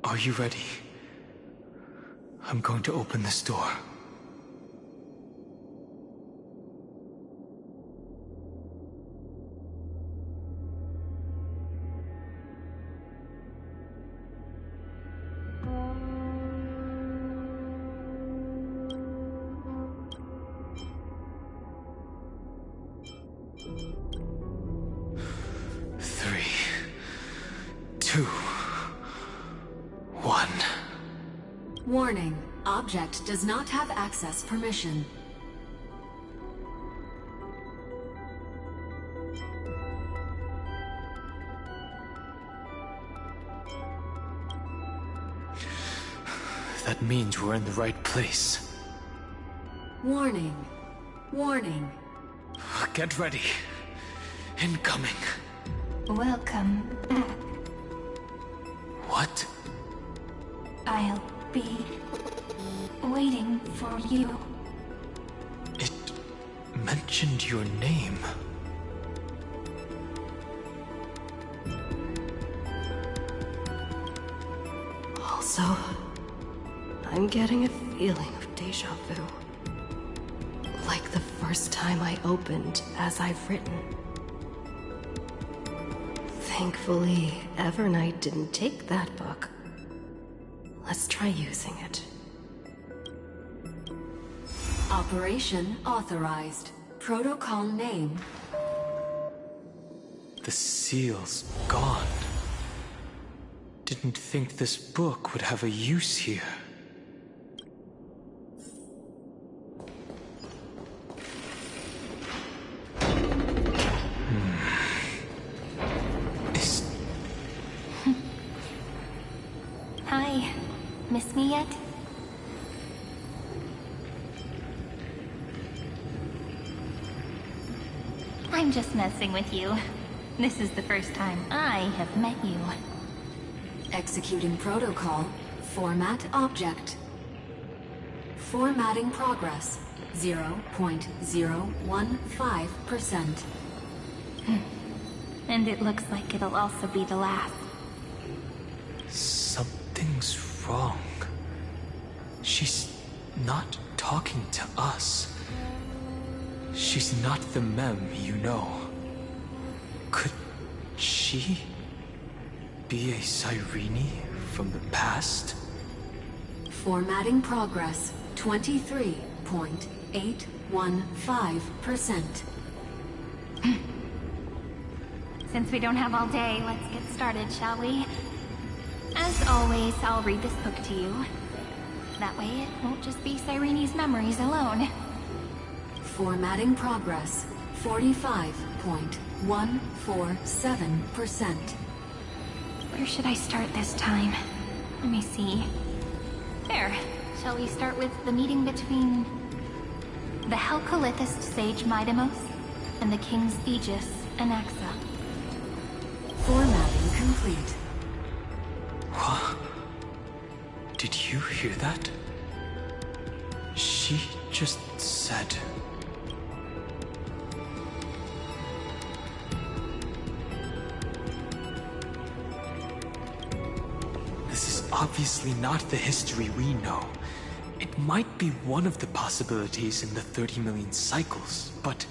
Are you ready? I'm going to open this door. Warning, object does not have access permission. That means we're in the right place. Warning. Warning. Get ready. Incoming. Welcome back. What? I'll be waiting for you. It mentioned your name. Also, I'm getting a feeling of deja vu. Like the first time I opened As I've Written. Thankfully, Evernight didn't take that book. Let's try using it. Operation authorized. Protocol name. The seal's gone. Didn't think this book would have a use here. Hi. Miss me yet? I'm just messing with you. This is the first time I have met you. Executing protocol. Format object. Formatting progress. 0.015%. And it looks like it'll also be the last. Something's wrong. She's not talking to us. She's not the Mem you know. Could she be a Cyrene from the past? Formatting progress. 23.815%. Since we don't have all day, let's get started, shall we? As always, I'll read this book to you. That way it won't just be Cyrene's memories alone. Formatting progress. 45.147%. Where should I start this time? Let me see. There. Shall we start with the meeting between the Helcolithist sage Midamos and the King's Aegis, Anaxa? Formatting complete. What? Did you hear that? She just said... This is obviously not the history we know. It might be one of the possibilities in the 30 million cycles, but...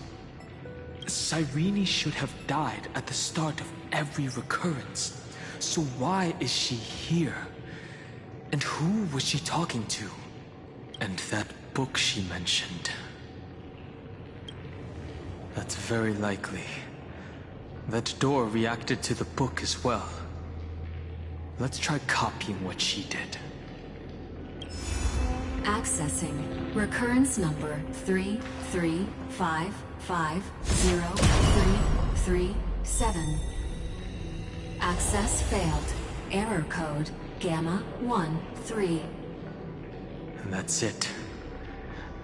Cyrene should have died at the start of every recurrence. So why is she here? And who was she talking to? And that book she mentioned. That's very likely. That door reacted to the book as well. Let's try copying what she did. Accessing. Recurrence number 335503337. Access failed. Error code Gamma 13. And that's it.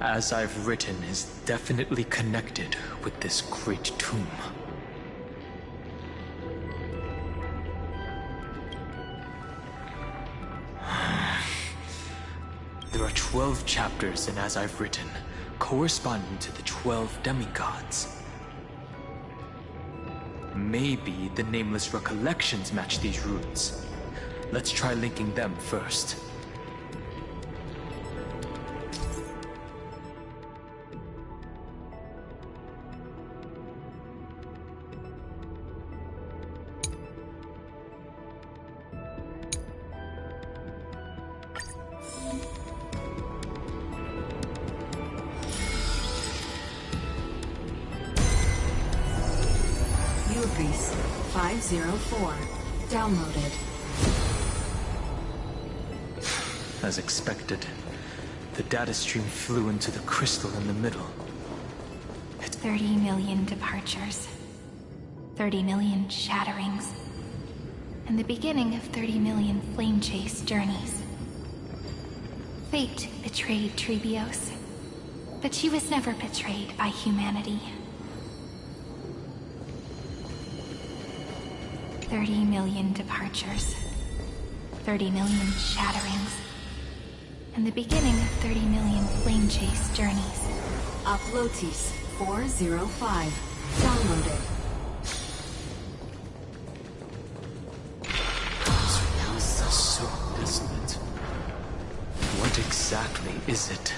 As I've Written is definitely connected with this great tomb. There are 12 chapters in As I've Written, corresponding to the 12 demigods. Maybe the Nameless Recollections match these roots. Let's try linking them first. Ubrice 504. Downloaded. As expected, the data stream flew into the crystal in the middle. 30 million departures. 30 million shatterings. And the beginning of 30 million flame chase journeys. Fate betrayed Trebios, but she was never betrayed by humanity. 30 million departures. 30 million shatterings. And the beginning of 30 million flame chase journeys. Uplotis 405. Downloaded. This is so desolate. What exactly is it?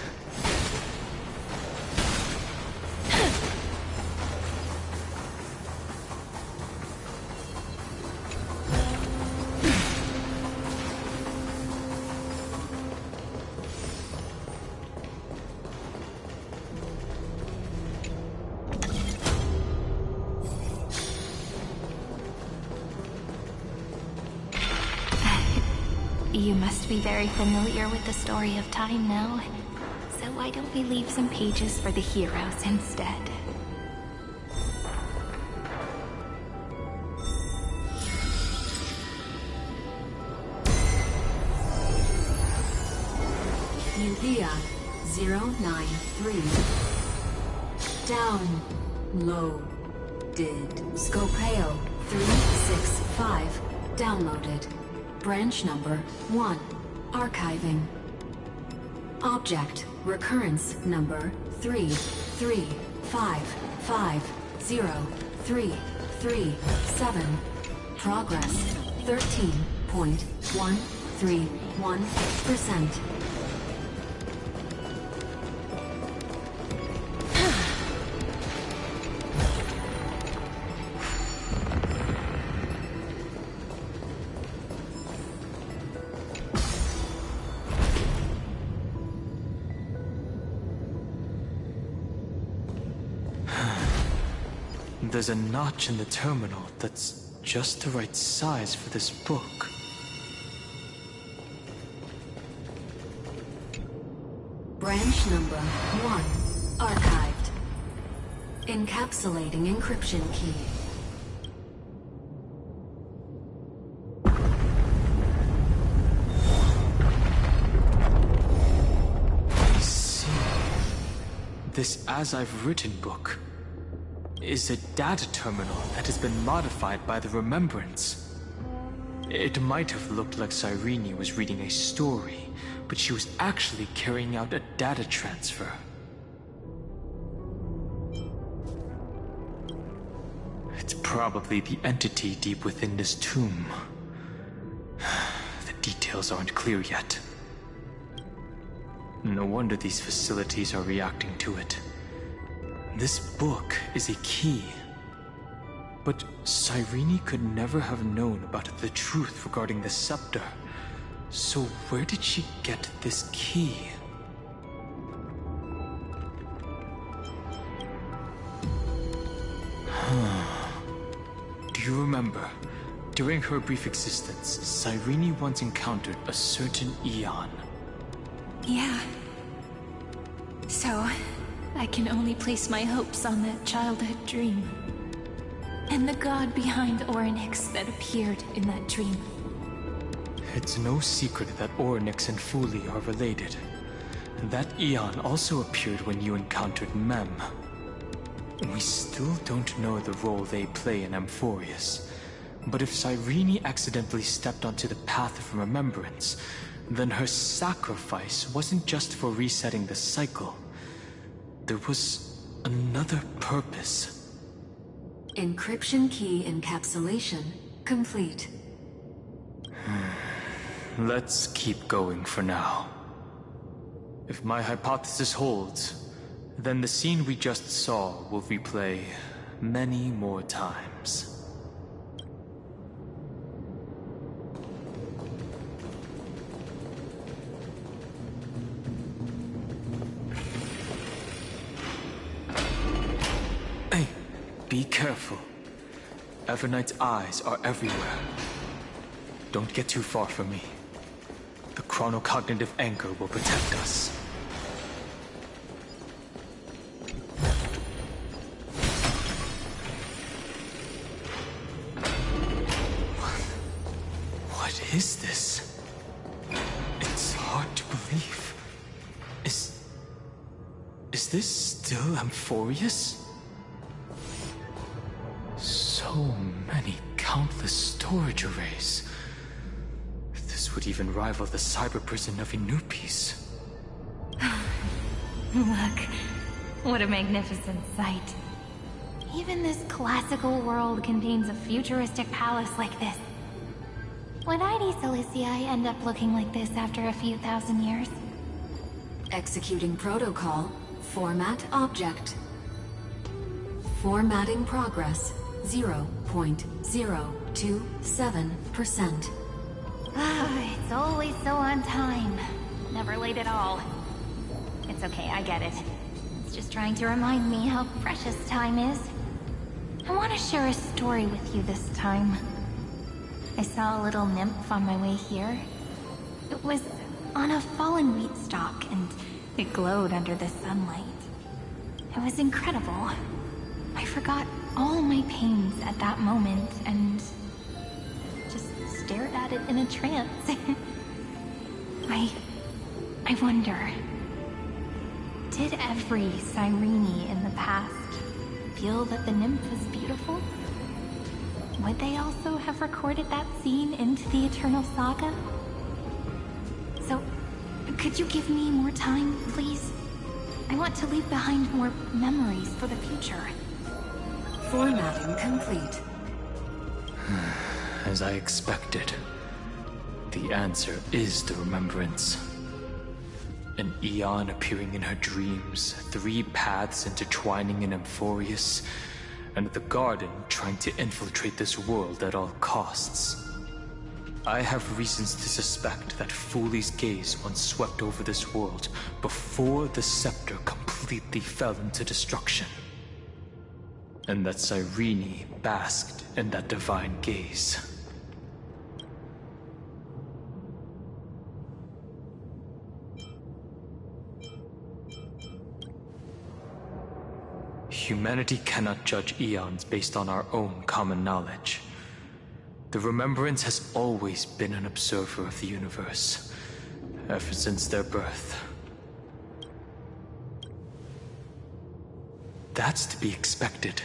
You must be very familiar with the story of time now. So why don't we leave some pages for the heroes instead? Udea 093. Downloaded. Scopeo 365. Downloaded. Branch number 1. Archiving. Object recurrence number 335503337. Progress 13.131%. There's a notch in the terminal that's just the right size for this book. Branch number 1. Archived. Encapsulating encryption key. I see. This As I've Written book is a data terminal that has been modified by the Remembrance. It might have looked like Cyrene was reading a story, but she was actually carrying out a data transfer. It's probably the entity deep within this tomb. The details aren't clear yet. No wonder these facilities are reacting to it. This book is a key. But Cyrene could never have known about the truth regarding the scepter. So where did she get this key? Do you remember? During her brief existence, Cyrene once encountered a certain Eon. Yeah. So, I can only place my hopes on that childhood dream. And the god behind Orynyx that appeared in that dream. It's no secret that Orynyx and Fuli are related. And that Eon also appeared when you encountered Mem. We still don't know the role they play in Amphorius. But if Cyrene accidentally stepped onto the path of remembrance, then her sacrifice wasn't just for resetting the cycle. There was another purpose. Encryption key encapsulation complete. let's keep going for now. If my hypothesis holds, then the scene we just saw will replay many more times. Hey, be careful. Evernight's eyes are everywhere. Don't get too far from me. The chronocognitive anchor will protect us. What is this? It's hard to believe. Is this still Amphorius? So many countless storage arrays. This would even rival the cyber prison of Inupis. Look, what a magnificent sight. Even this classical world contains a futuristic palace like this. Would ID Silicii end up looking like this after a few thousand years? Executing protocol. Format object. Formatting progress. 0.027%. It's always so on time. Never late at all. It's okay, I get it. It's just trying to remind me how precious time is. I want to share a story with you this time. I saw a little nymph on my way here. It was on a fallen wheat stalk, and it glowed under the sunlight. It was incredible. I forgot all my pains at that moment, and just stared at it in a trance. I wonder, did every Cyrene in the past feel that the nymph was beautiful? Would they also have recorded that scene into the Eternal Saga? So, could you give me more time, please? I want to leave behind more memories for the future. Formatting complete. As I expected, the answer is the remembrance. An Eon appearing in her dreams, 3 paths intertwining in Amphorius, and the Garden trying to infiltrate this world at all costs. I have reasons to suspect that Fooley's gaze once swept over this world before the scepter completely fell into destruction. And that Cyrene basked in that divine gaze. Humanity cannot judge eons based on our own common knowledge. The Remembrance has always been an observer of the universe, ever since their birth. That's to be expected.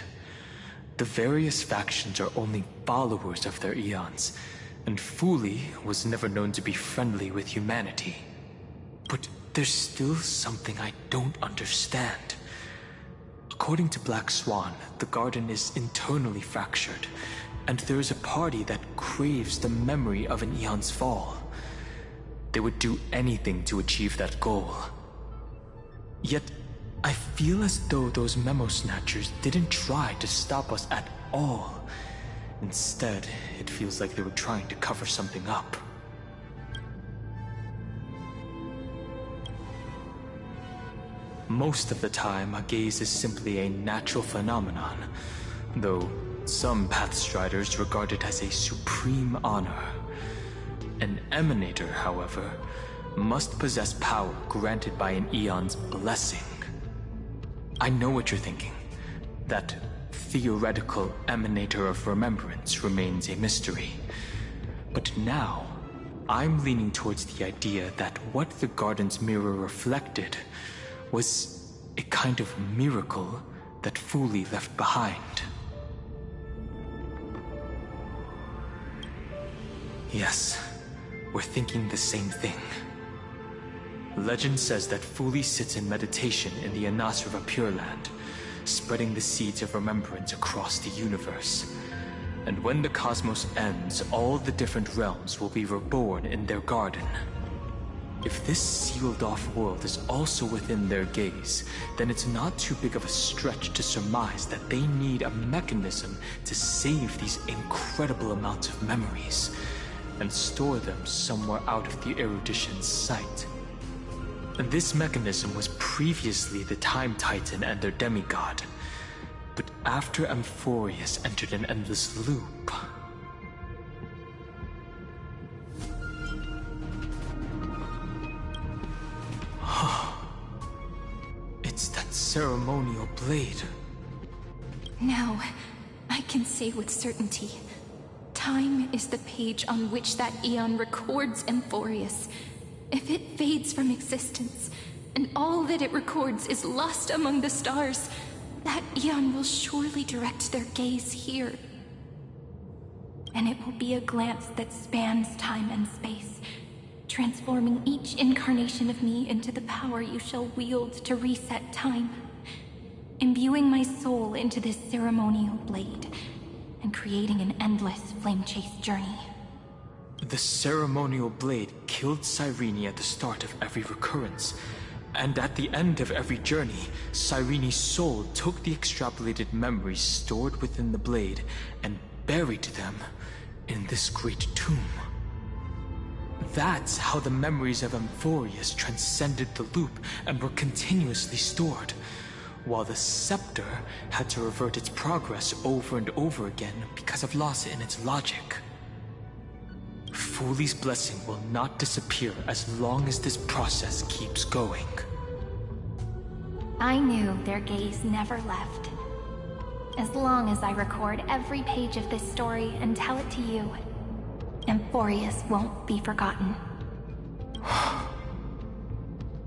The various factions are only followers of their eons, and Fooley was never known to be friendly with humanity. But there's still something I don't understand. According to Black Swan, the Garden is internally fractured, and there is a party that craves the memory of an eon's fall. They would do anything to achieve that goal. Yet, I feel as though those memo snatchers didn't try to stop us at all. Instead, it feels like they were trying to cover something up. Most of the time, a gaze is simply a natural phenomenon, though some Pathstriders regard it as a supreme honor. An Emanator, however, must possess power granted by an Eon's blessing. I know what you're thinking. That theoretical Emanator of Remembrance remains a mystery. But now, I'm leaning towards the idea that what the Garden's mirror reflected was a kind of miracle that Fooley left behind. Yes, we're thinking the same thing. Legend says that Fooley sits in meditation in the Anasrava Pure Land, spreading the seeds of remembrance across the universe. And when the cosmos ends, all the different realms will be reborn in their garden. If this sealed-off world is also within their gaze, then it's not too big of a stretch to surmise that they need a mechanism to save these incredible amounts of memories and store them somewhere out of the erudition's sight. This mechanism was previously the Time Titan and their demigod, but after Amphorius entered an endless loop... It's that ceremonial blade. Now, I can say with certainty, time is the page on which that Aeon records Amphorius. If it fades from existence, and all that it records is lost among the stars, that Aeon will surely direct their gaze here. And it will be a glance that spans time and space, transforming each incarnation of me into the power you shall wield to reset time, imbuing my soul into this ceremonial blade, and creating an endless flame-chase journey. The ceremonial blade killed Cyrene at the start of every recurrence, and at the end of every journey, Cyrene's soul took the extrapolated memories stored within the blade and buried them in this great tomb. That's how the memories of Amphorius transcended the loop and were continuously stored, while the scepter had to revert its progress over and over again because of loss in its logic. Foolie's blessing will not disappear as long as this process keeps going. I knew their gaze never left. As long as I record every page of this story and tell it to you, Amphorius won't be forgotten.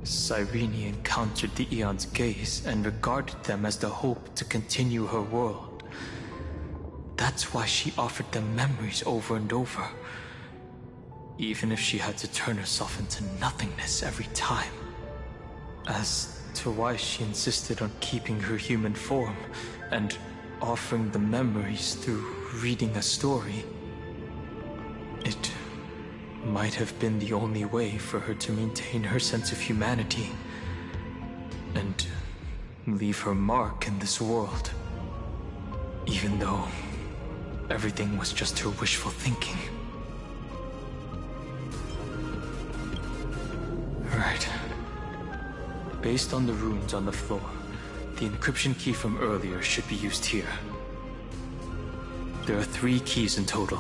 Cyrene encountered the Aeon's gaze and regarded them as the hope to continue her world. That's why she offered them memories over and over, even if she had to turn herself into nothingness every time. As to why she insisted on keeping her human form and offering the memories through reading a story, it might have been the only way for her to maintain her sense of humanity and leave her mark in this world, even though everything was just her wishful thinking. Right. Based on the runes on the floor, the encryption key from earlier should be used here. There are 3 keys in total.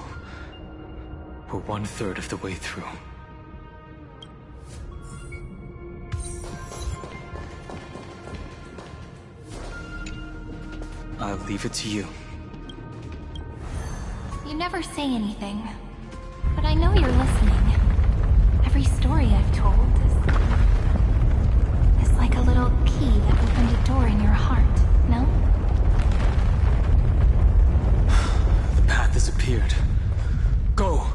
We're 1/3 of the way through. I'll leave it to you. You never say anything, but I know you're listening. Every story I've told is like a little key that opened a door in your heart, no? The path has appeared. Go!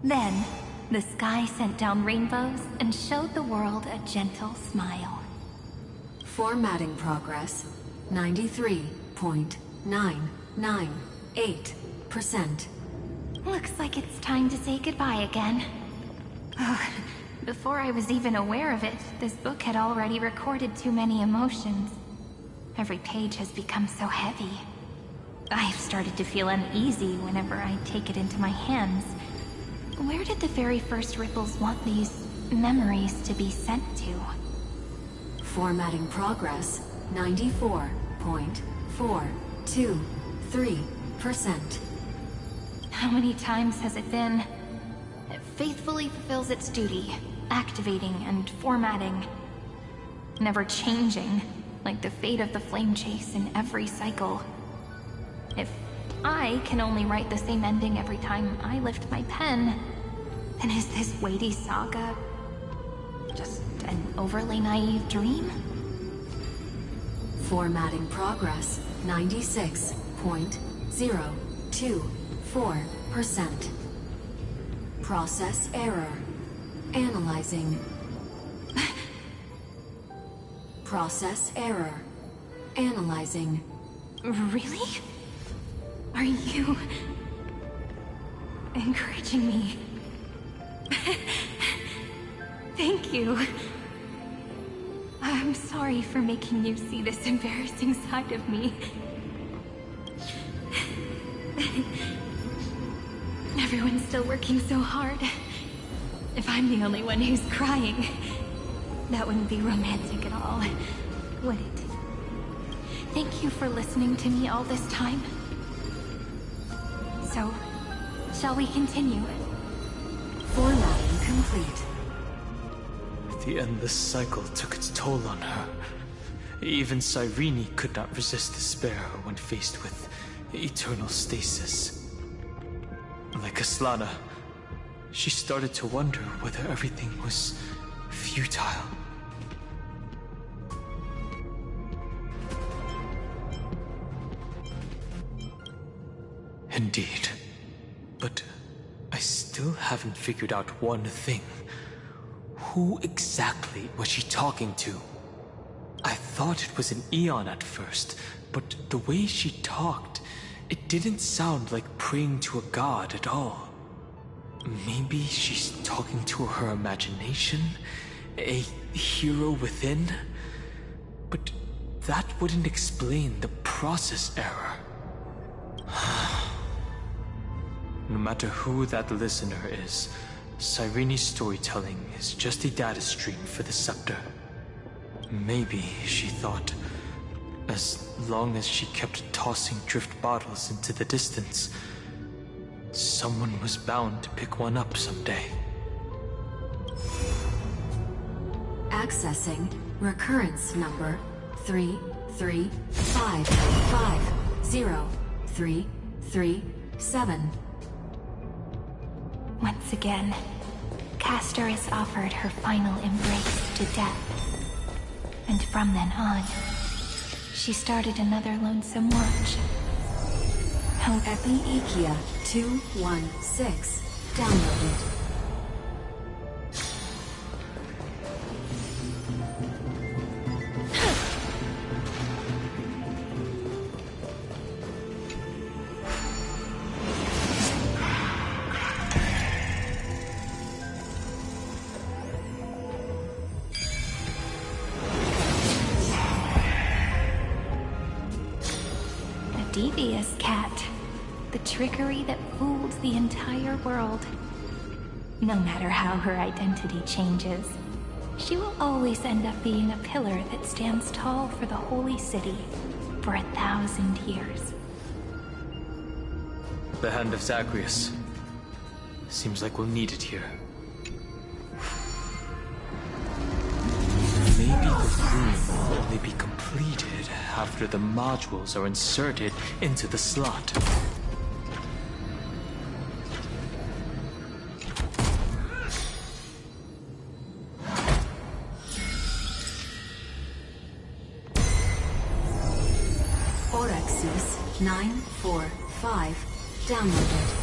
Then, the sky sent down rainbows and showed the world a gentle smile. Formatting progress 93.998%. Looks like it's time to say goodbye again. Ugh, before I was even aware of it, this book had already recorded too many emotions. Every page has become so heavy. I've started to feel uneasy whenever I take it into my hands. Where did the very first ripples want these memories to be sent to? Formatting progress 94.423%. How many times has it been? It faithfully fulfills its duty, activating and formatting. Never changing, like the fate of the flame chase in every cycle. If I can only write the same ending every time I lift my pen, then is this weighty saga just an overly naive dream? Formatting progress 96.024%. Process error. Analyzing. Process error. Analyzing. Really? Are you encouraging me? Thank you. I'm sorry for making you see this embarrassing side of me. Everyone's still working so hard. If I'm the only one who's crying, that wouldn't be romantic at all, would it? Thank you for listening to me all this time. So, shall we continue? Formatting complete. The endless cycle took its toll on her. Even Cyrene could not resist despair when faced with eternal stasis. Like Aslana, she started to wonder whether everything was futile. Indeed. But I still haven't figured out one thing. Who exactly was she talking to? I thought it was an Eon at first, but the way she talked, it didn't sound like praying to a god at all. Maybe she's talking to her imagination? A hero within? But that wouldn't explain the process error. No matter who that listener is, Cyrene's storytelling is just a data stream for the scepter. Maybe, she thought, as long as she kept tossing drift bottles into the distance, someone was bound to pick one up someday. Accessing recurrence number 335503337. Once again, Castor is offered her final embrace to death. And from then on, she started another lonesome watch. Epi-Ikia 216 downloaded. Devious cat. The trickery that fooled the entire world. No matter how her identity changes, she will always end up being a pillar that stands tall for the holy city for 1,000 years. The hand of Zagreus. Seems like we'll need it here. Maybe the room will only be completed after the modules are inserted into the slot. Orexis 945 downloaded.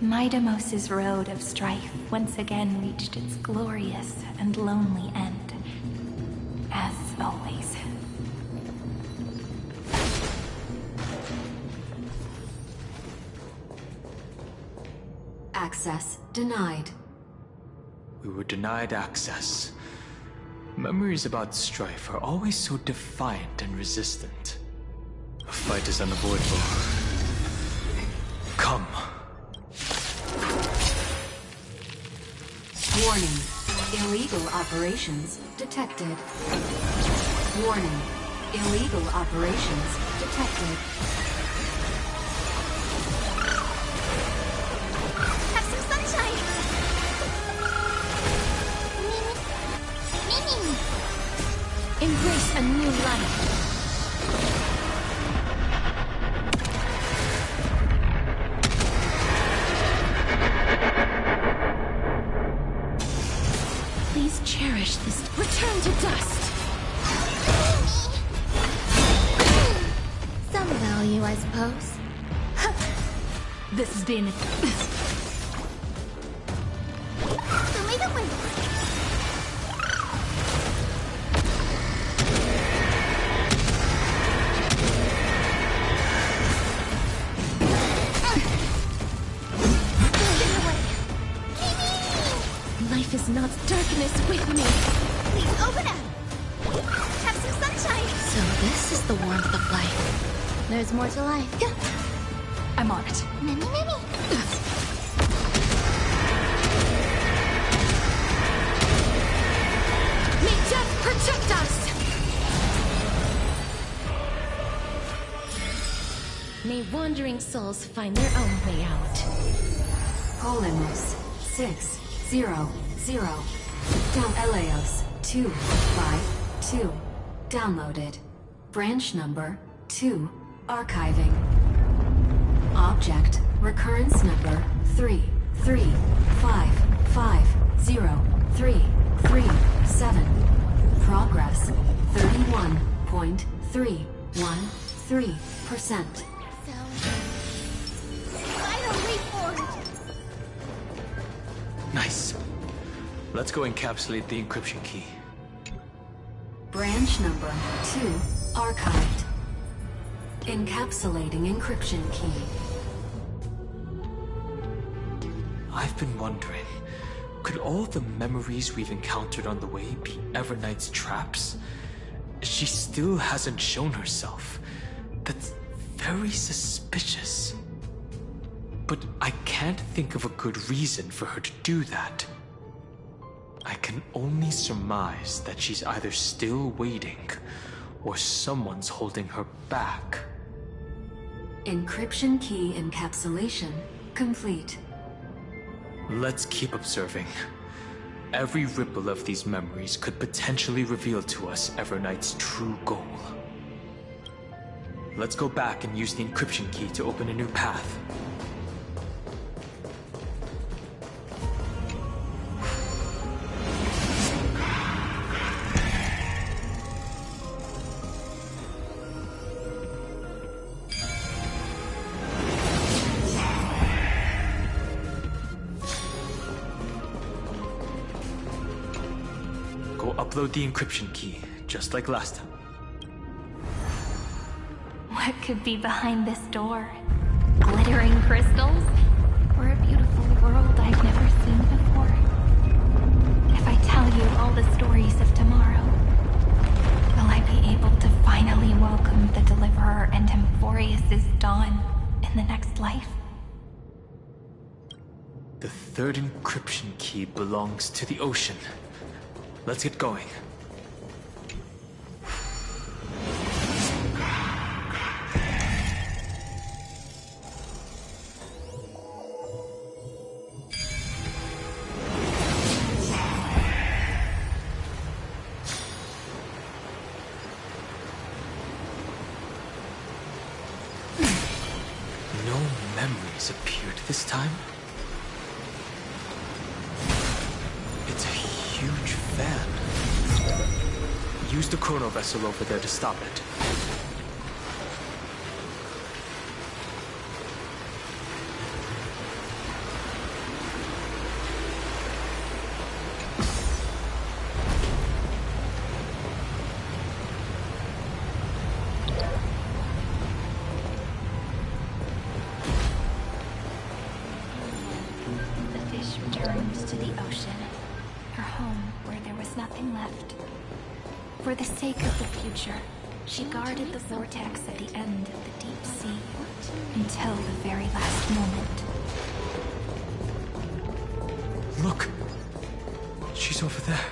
Midamos's road of strife once again reached its glorious and lonely end. As always. Access denied. We were denied access. Memories about strife are always so defiant and resistant. A fight is unavoidable. Come. Warning. Illegal operations detected. Warning. Illegal operations detected. Have some sunshine! Embrace a new life. new, I suppose. This has been... Life is not darkness with me. Please open up! Have some sunshine! So this is the warmth of life. There's more to life. I'm on it. Mimi! May death protect us! May wandering souls find their own way out. Polemos 600. Down Eleos 252. Downloaded. Branch number 2. Archiving. Object recurrence number 3355037. Progress 31.313%. Finally formed! Nice. Let's go encapsulate the encryption key. Branch number 2 archived. Encapsulating encryption key. I've been wondering, could all the memories we've encountered on the way be Evernight's traps? She still hasn't shown herself. That's very suspicious. But I can't think of a good reason for her to do that. I can only surmise that she's either still waiting, or someone's holding her back. Encryption key encapsulation complete. Let's keep observing. Every ripple of these memories could potentially reveal to us Evernight's true goal. Let's go back and use the encryption key to open a new path. Upload the encryption key, just like last time. What could be behind this door? Glittering crystals? Or a beautiful world I've never seen before? If I tell you all the stories of tomorrow, will I be able to finally welcome the Deliverer and Emphorius' dawn in the next life? The third encryption key belongs to the ocean. Let's get going. No memories appeared this time. It's a huge fan. Use the chrono vessel over there to stop it. The fish returned to the ocean, her home where there was nothing left. For the sake of the future, she guarded the vortex at the end of the deep sea until the very last moment. Look! She's over there.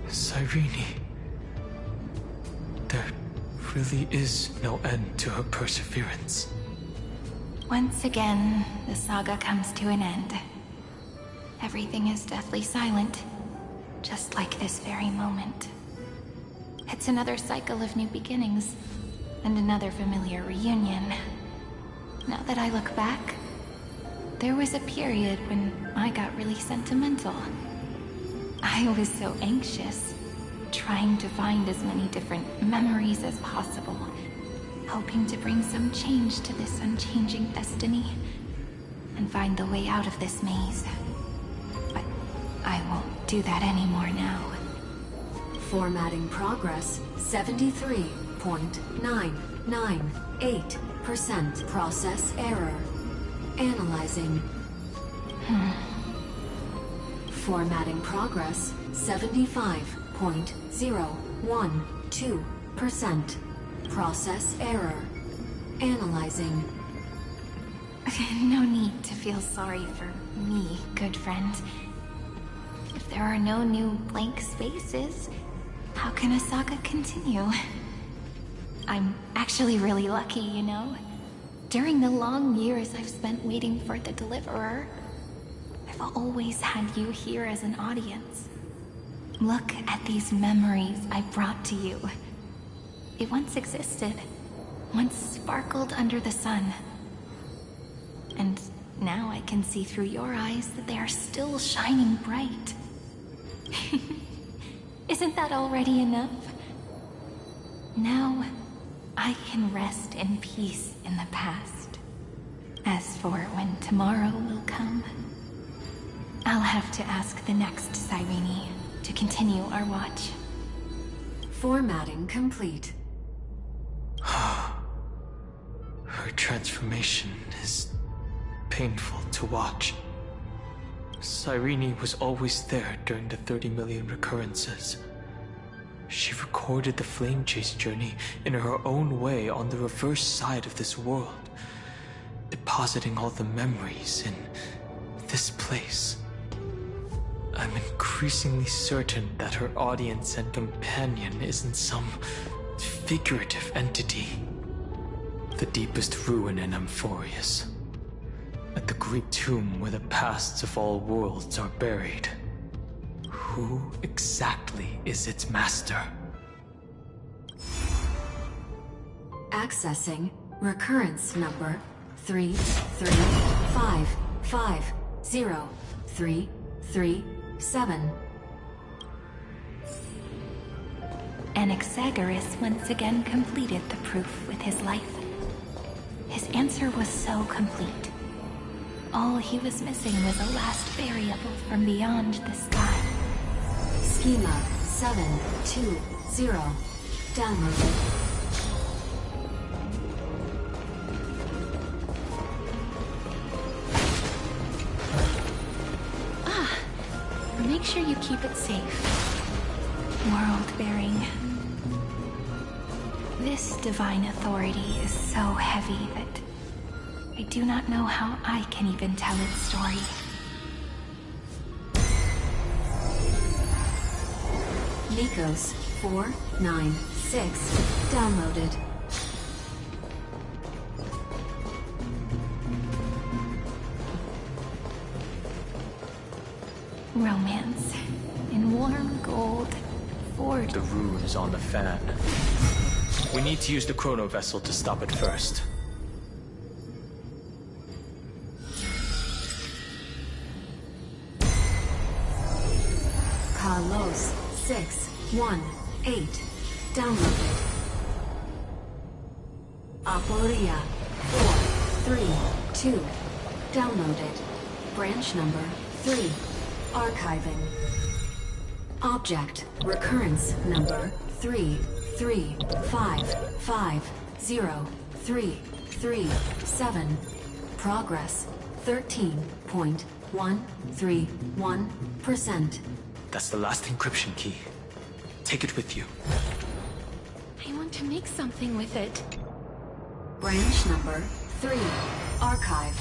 Cyrene. There really is no end to her perseverance. Once again, the saga comes to an end. Everything is deathly silent, just like this very moment. It's another cycle of new beginnings, and another familiar reunion. Now that I look back, there was a period when I got really sentimental. I was so anxious, trying to find as many different memories as possible, hoping to bring some change to this unchanging destiny, and find the way out of this maze. But I won't do that anymore now. Formatting progress 73.998%. Process error. Analyzing. Formatting progress 75.012%. Process error. Analyzing. No need to feel sorry for me, good friend. If there are no new blank spaces, how can a saga continue? I'm actually really lucky, you know? During the long years I've spent waiting for the Deliverer, I've always had you here as an audience. Look at these memories I brought to you. They once existed, once sparkled under the sun. And now I can see through your eyes that they are still shining bright. Isn't that already enough? Now, I can rest in peace in the past. As for when tomorrow will come, I'll have to ask the next Cyrene to continue our watch. Formatting complete. Her transformation is painful to watch. Cyrene was always there during the 30 million recurrences. She recorded the flame chase journey in her own way on the reverse side of this world, depositing all the memories in this place. I'm increasingly certain that her audience and companion isn't some figurative entity. The deepest ruin in Amphorius. At the great tomb where the pasts of all worlds are buried. Who exactly is its master? Accessing recurrence number 335503337. Anaxagoras once again completed the proof with his life. His answer was so complete. All he was missing was a last variable from beyond the sky. Schema 720. Downloaded. Make sure you keep it safe. World-bearing. This divine authority is so heavy that I do not know how I can even tell its story. Nikos 496. Downloaded. Romance. In warm gold. Forged. The runes on the fan. We need to use the chrono vessel to stop it first. Carlos 618. Downloaded. Aporia 432. Downloaded. Branch number 3. Archiving. Object recurrence number 335503337. Progress 13.131%. That's the last encryption key. Take it with you. I want to make something with it. Branch number 3. Archive.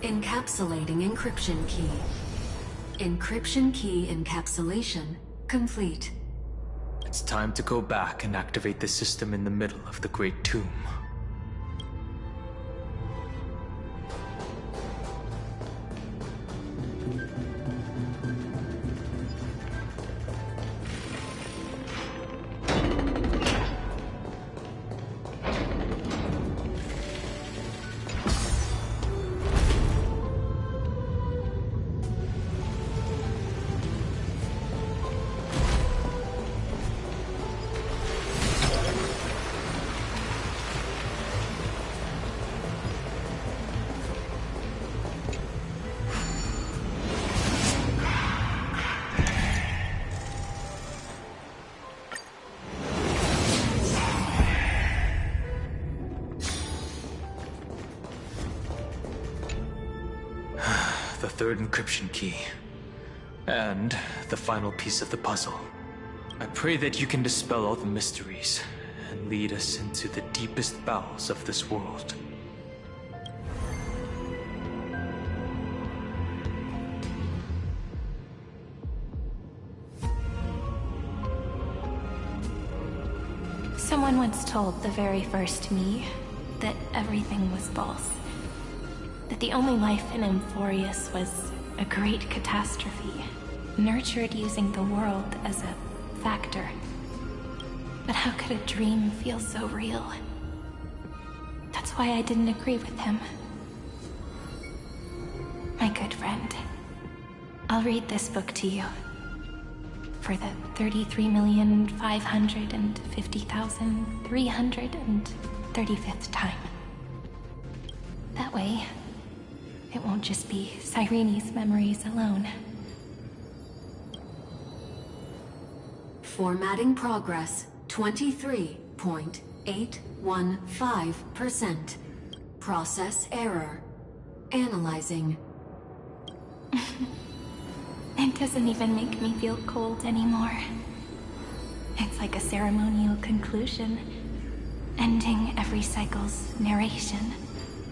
Encapsulating encryption key. Encryption key encapsulation complete. It's time to go back and activate the system in the middle of the Great Tomb. third encryption key. And the final piece of the puzzle. I pray that you can dispel all the mysteries and lead us into the deepest bowels of this world. Someone once told the very first me that everything was false. That the only life in Amphorius was a great catastrophe, nurtured using the world as a factor. But how could a dream feel so real? That's why I didn't agree with him. My good friend, I'll read this book to you. For the 33,550,335th time. That way, it won't just be Cyrene's memories alone. Formatting progress 23.815%. Process error. Analyzing. It doesn't even make me feel cold anymore. It's like a ceremonial conclusion, ending every cycle's narration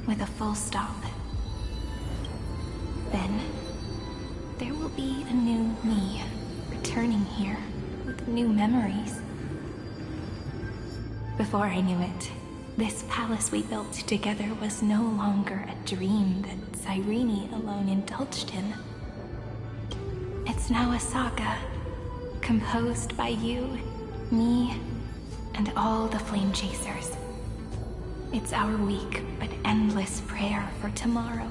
with a full stop. Then, there will be a new me returning here with new memories. Before I knew it, this palace we built together was no longer a dream that Cyrene alone indulged in. It's now a saga, composed by you, me, and all the Flame Chasers. It's our weak but endless prayer for tomorrow.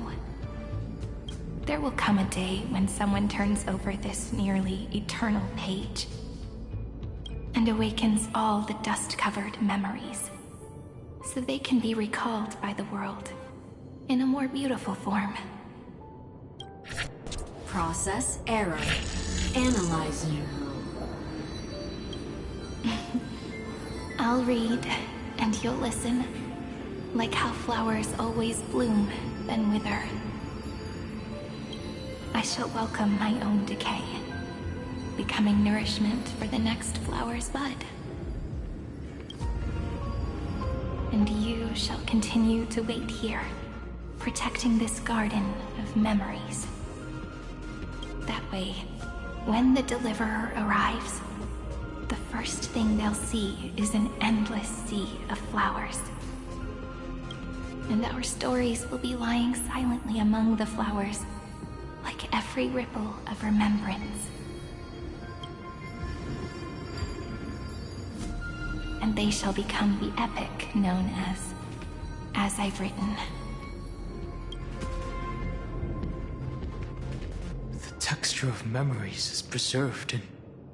There will come a day when someone turns over this nearly eternal page and awakens all the dust-covered memories, so they can be recalled by the world in a more beautiful form. Process error. Analyzing. I'll read, and you'll listen, like how flowers always bloom, then wither. I shall welcome my own decay, becoming nourishment for the next flower's bud. And you shall continue to wait here, protecting this garden of memories. That way, when the Deliverer arrives, the first thing they'll see is an endless sea of flowers. And our stories will be lying silently among the flowers, like every ripple of remembrance. And they shall become the epic known as I've written. The texture of memories is preserved in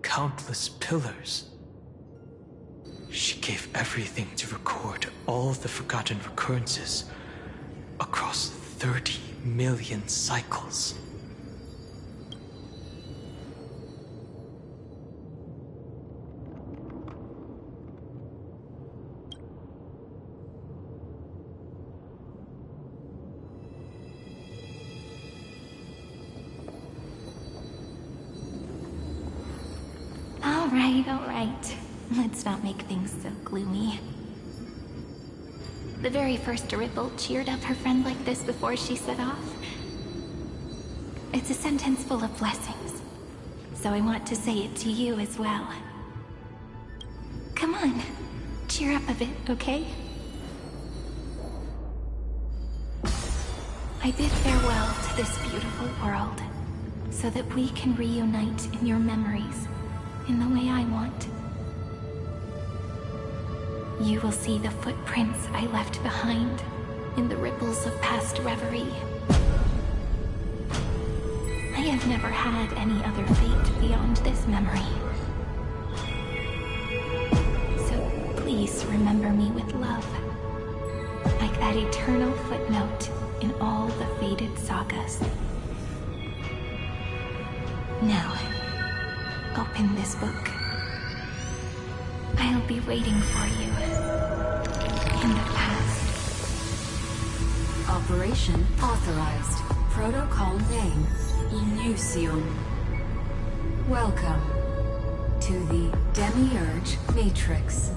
countless pillars. She gave everything to record all the forgotten recurrences across 30 million cycles. All right. Let's not make things so gloomy. The very first Ripple cheered up her friend like this before she set off. It's a sentence full of blessings, so I want to say it to you as well. Come on, cheer up a bit, okay? I bid farewell to this beautiful world, so that we can reunite in your memories, in the way I want. You will see the footprints I left behind in the ripples of past reverie. I have never had any other fate beyond this memory. So please remember me with love, like that eternal footnote in all the faded sagas. Now, open this book. I'll be waiting for you in the past. Operation authorized. Protocol name, Illusion. Welcome to the Demiurge Matrix.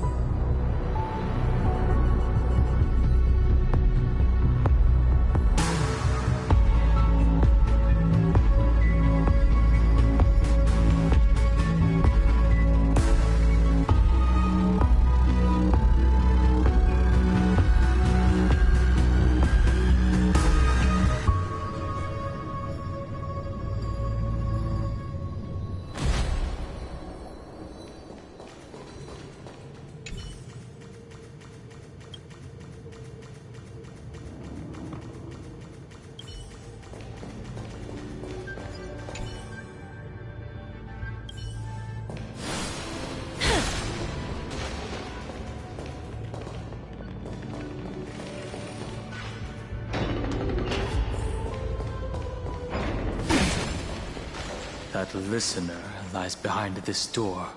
That listener lies behind this door.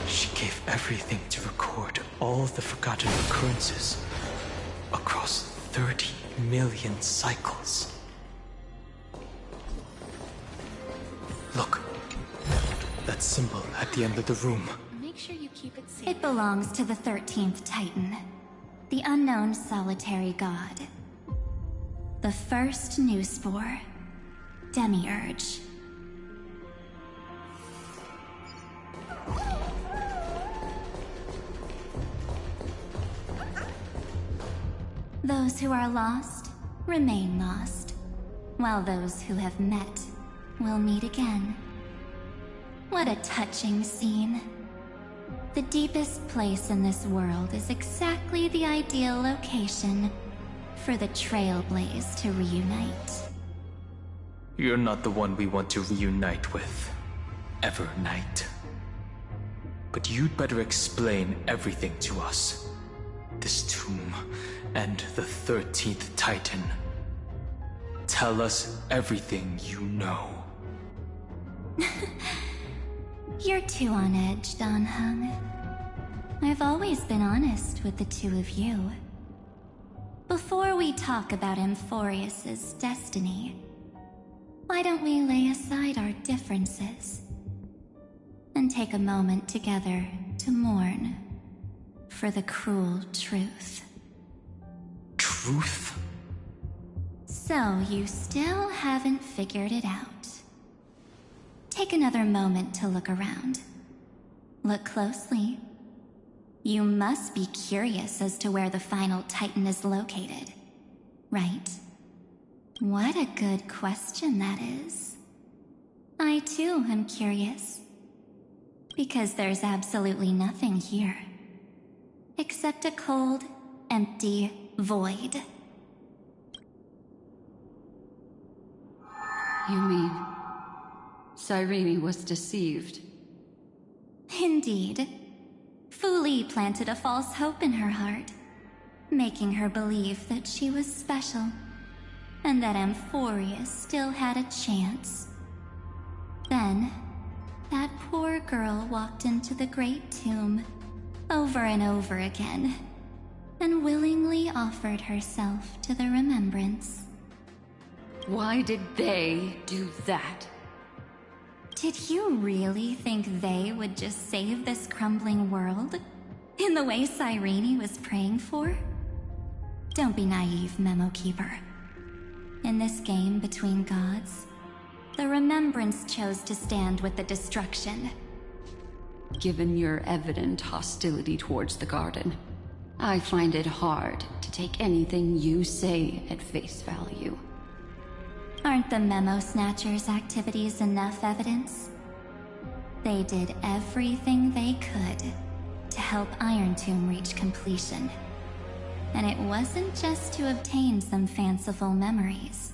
She gave everything to record all the forgotten occurrences across 30 million cycles. Look. That symbol at the end of the room. Make sure you keep it safe. It belongs to the 13th Titan, the unknown solitary god. The first new spore, Demiurge. Those who are lost remain lost, while those who have met will meet again. What a touching scene. The deepest place in this world is exactly the ideal location for the Trailblaze to reunite. You're not the one we want to reunite with, Evernight. But you'd better explain everything to us. This tomb and the 13th Titan. Tell us everything you know. You're too on edge, Dan Heng. I've always been honest with the two of you. Before we talk about Amphorius's destiny, why don't we lay aside our differences and take a moment together to mourn for the cruel truth? Truth? So you still haven't figured it out. Take another moment to look around. Look closely. You must be curious as to where the final Titan is located, right? What a good question that is. I too am curious. Because there's absolutely nothing here. Except a cold, empty void. You mean Cyrene was deceived? Indeed. Fu Li planted a false hope in her heart, making her believe that she was special, and that Amphorius still had a chance. Then, that poor girl walked into the Great Tomb, over and over again, and willingly offered herself to the remembrance. Why did they do that? Did you really think they would just save this crumbling world? In the way Cyrene was praying for? Don't be naive, Memo Keeper. In this game between gods, the Remembrance chose to stand with the destruction. Given your evident hostility towards the Garden, I find it hard to take anything you say at face value. Aren't the Memo Snatchers' activities enough evidence? They did everything they could to help Iron Tomb reach completion. And it wasn't just to obtain some fanciful memories.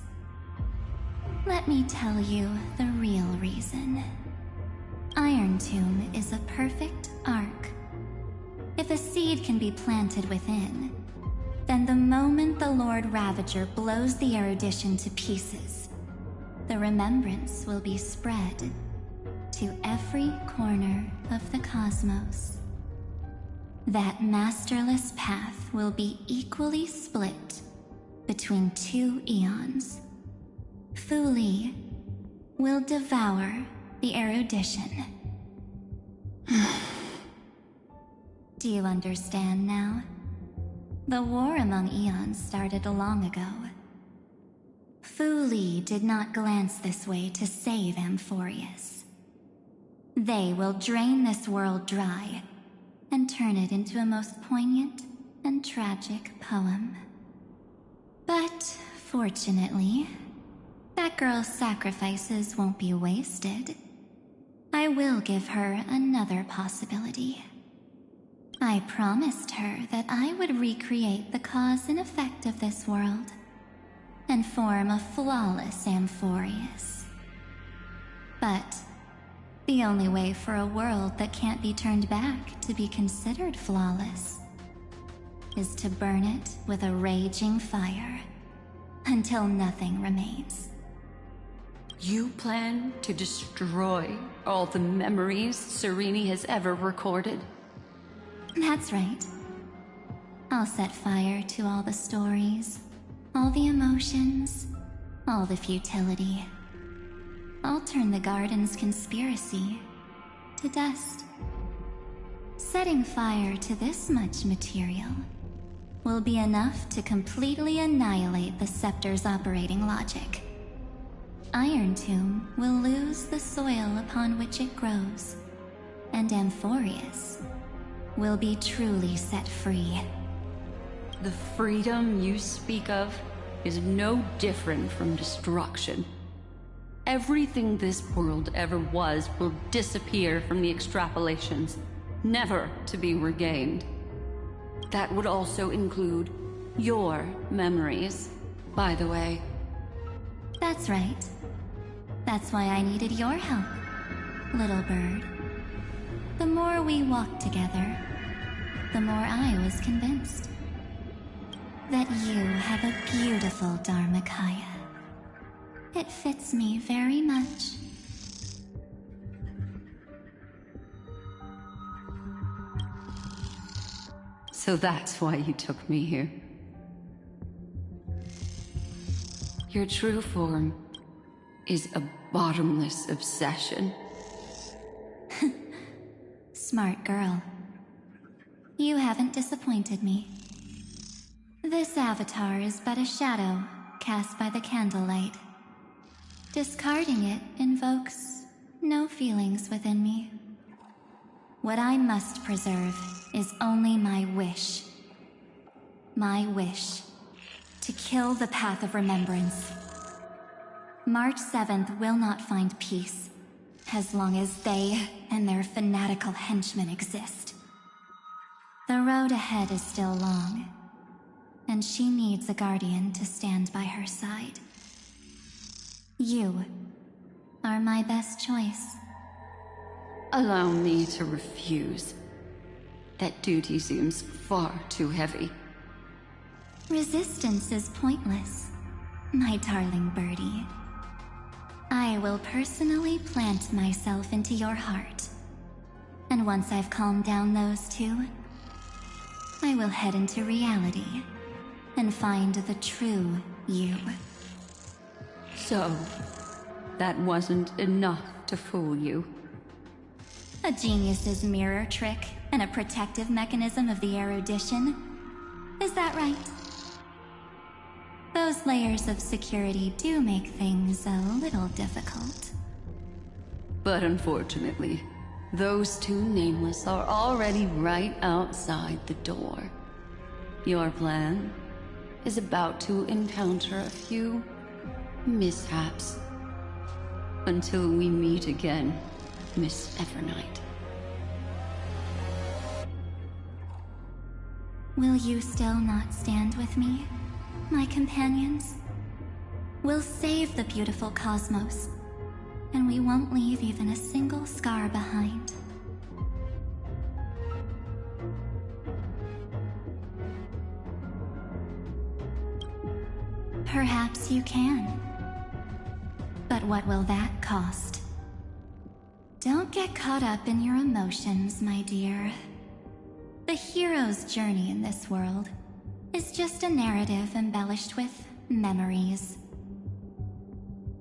Let me tell you the real reason. Iron Tomb is a perfect arc. If a seed can be planted within, then the moment the Lord Ravager blows the erudition to pieces, the remembrance will be spread to every corner of the cosmos. That masterless path will be equally split between two eons. Fu Li will devour the erudition. Do you understand now? The war among eons started long ago. Fu Li did not glance this way to save Amphorius. They will drain this world dry and turn it into a most poignant and tragic poem. But fortunately, that girl's sacrifices won't be wasted. I will give her another possibility. I promised her that I would recreate the cause and effect of this world and form a flawless Amphorius. But the only way for a world that can't be turned back to be considered flawless is to burn it with a raging fire until nothing remains. You plan to destroy all the memories Serene has ever recorded? That's right. I'll set fire to all the stories, all the emotions, all the futility. I'll turn the garden's conspiracy to dust. Setting fire to this much material will be enough to completely annihilate the scepter's operating logic. Iron Tomb will lose the soil upon which it grows, and Amphorius will be truly set free. The freedom you speak of is no different from destruction. Everything this world ever was will disappear from the extrapolations, never to be regained. That would also include your memories, by the way. That's right. That's why I needed your help, little bird. The more we walked together, the more I was convinced that you have a beautiful Dharmakaya. It fits me very much. So that's why you took me here. Your true form is a bottomless obsession. Smart girl. You haven't disappointed me. This avatar is but a shadow cast by the candlelight. Discarding it invokes no feelings within me. What I must preserve is only my wish. My wish to kill the path of remembrance. March 7th will not find peace as long as they and their fanatical henchmen exist. The road ahead is still long, and she needs a guardian to stand by her side. You are my best choice. Allow me to refuse. That duty seems far too heavy. Resistance is pointless, my darling birdie. I will personally plant myself into your heart. And once I've calmed down those two, I will head into reality and find the true you. So, that wasn't enough to fool you. A genius's mirror trick and a protective mechanism of the erudition. Is that right? Those layers of security do make things a little difficult. But unfortunately, those two nameless are already right outside the door. Your plan is about to encounter a few mishaps. Until we meet again, Miss Evernight. Will you still not stand with me, my companions? We'll save the beautiful cosmos, and we won't leave even a single scar behind. Perhaps you can. But what will that cost? Don't get caught up in your emotions, my dear. The hero's journey in this world is just a narrative embellished with memories.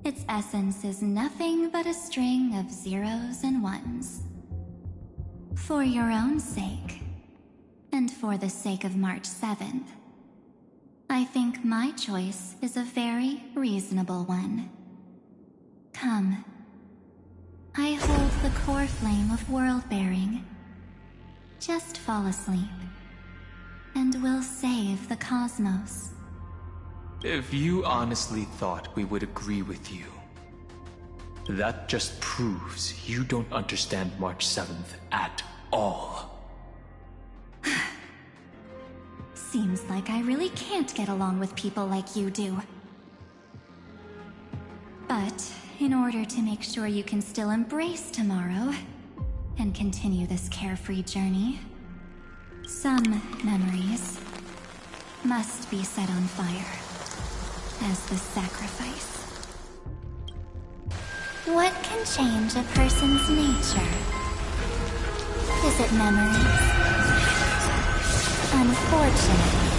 Its essence is nothing but a string of zeros and ones. For your own sake, and for the sake of March 7th, I think my choice is a very reasonable one. Come. I hold the core flame of world-bearing. Just fall asleep, and we'll save the cosmos. If you honestly thought we would agree with you, that just proves you don't understand March 7th at all. Seems like I really can't get along with people like you do. But in order to make sure you can still embrace tomorrow and continue this carefree journey, some memories must be set on fire as the sacrifice. What can change a person's nature? Is it memories? Unfortunately,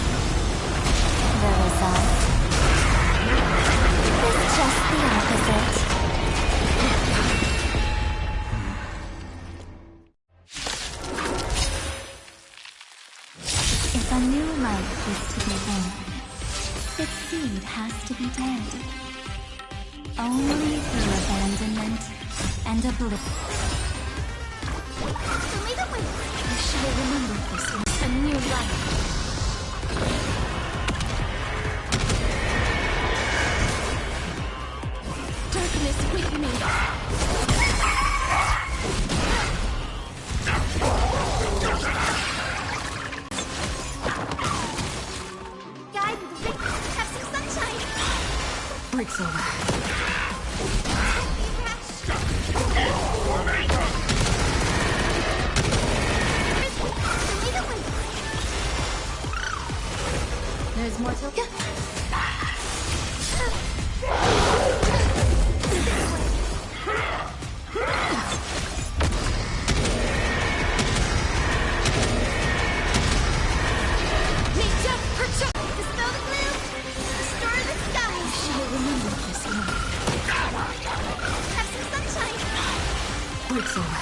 the result is just the opposite. If a new life is to be born, its seed has to be dead. Only through abandonment and oblivion. Lead the way! You shall remember this as a new life. Darkness with me! Guide the victor! Have some sunshine! Breaks over. There's more to go. Reach up, perch up. Dispel the gloom. Restore the sky. You shall remember this moment. Have some sunshine. Breaks over.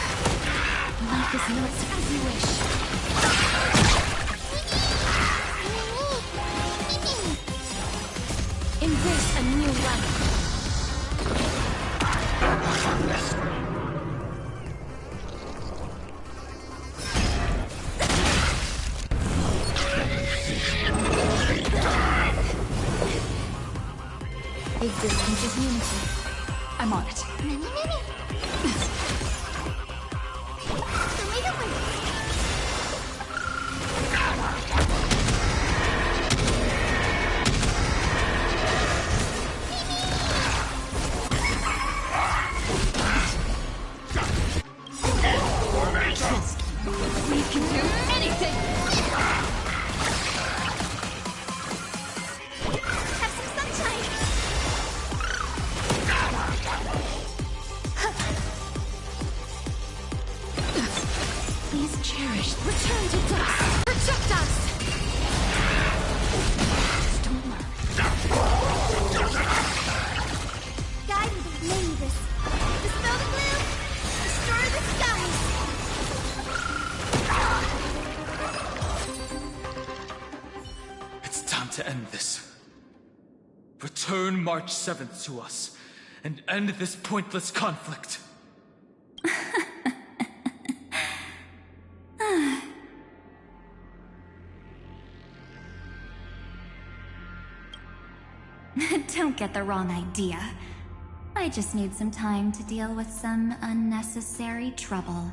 Life is not as you wish. Embrace a new life. Existence is unity. I'm on it. Many. Lead the way. We can do anything! Have some sunshine. Please cherish. Return to dust. Protect us. Storm. Guide me, name this. Dispel the gloom. Restore the skies. It's time to end this. Return March 7th to us, and end this pointless conflict. Don't get the wrong idea. I just need some time to deal with some unnecessary trouble.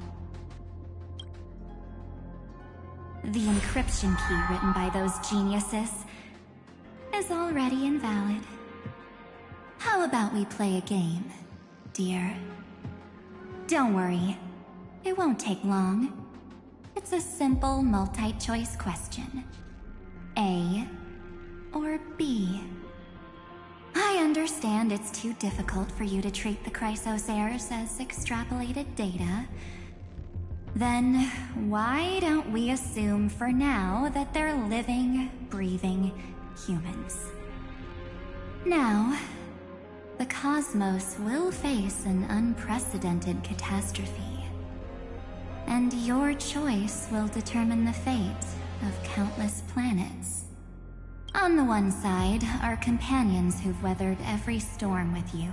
The encryption key written by those geniuses is already invalid. How about we play a game, dear? Don't worry. It won't take long. It's a simple multi-choice question. A or B? I understand. understand it's too difficult for you to treat the Chrysos heirs as extrapolated data, then why don't we assume for now that they're living, breathing humans? Now, the cosmos will face an unprecedented catastrophe, and your choice will determine the fate of countless planets. On the one side are companions who've weathered every storm with you.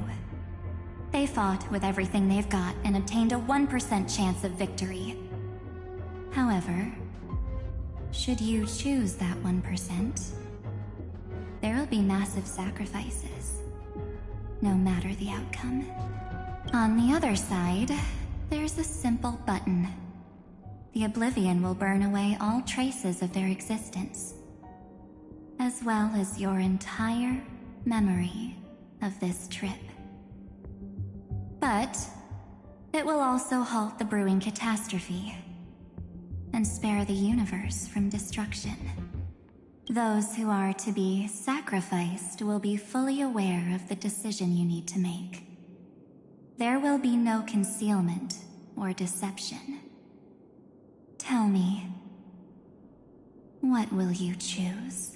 They fought with everything they've got and obtained a 1% chance of victory. However, should you choose that 1%, there'll be massive sacrifices, no matter the outcome. On the other side, there's a simple button. The Oblivion will burn away all traces of their existence, as well as your entire memory of this trip. But it will also halt the brewing catastrophe and spare the universe from destruction. Those who are to be sacrificed will be fully aware of the decision you need to make. There will be no concealment or deception. Tell me, what will you choose?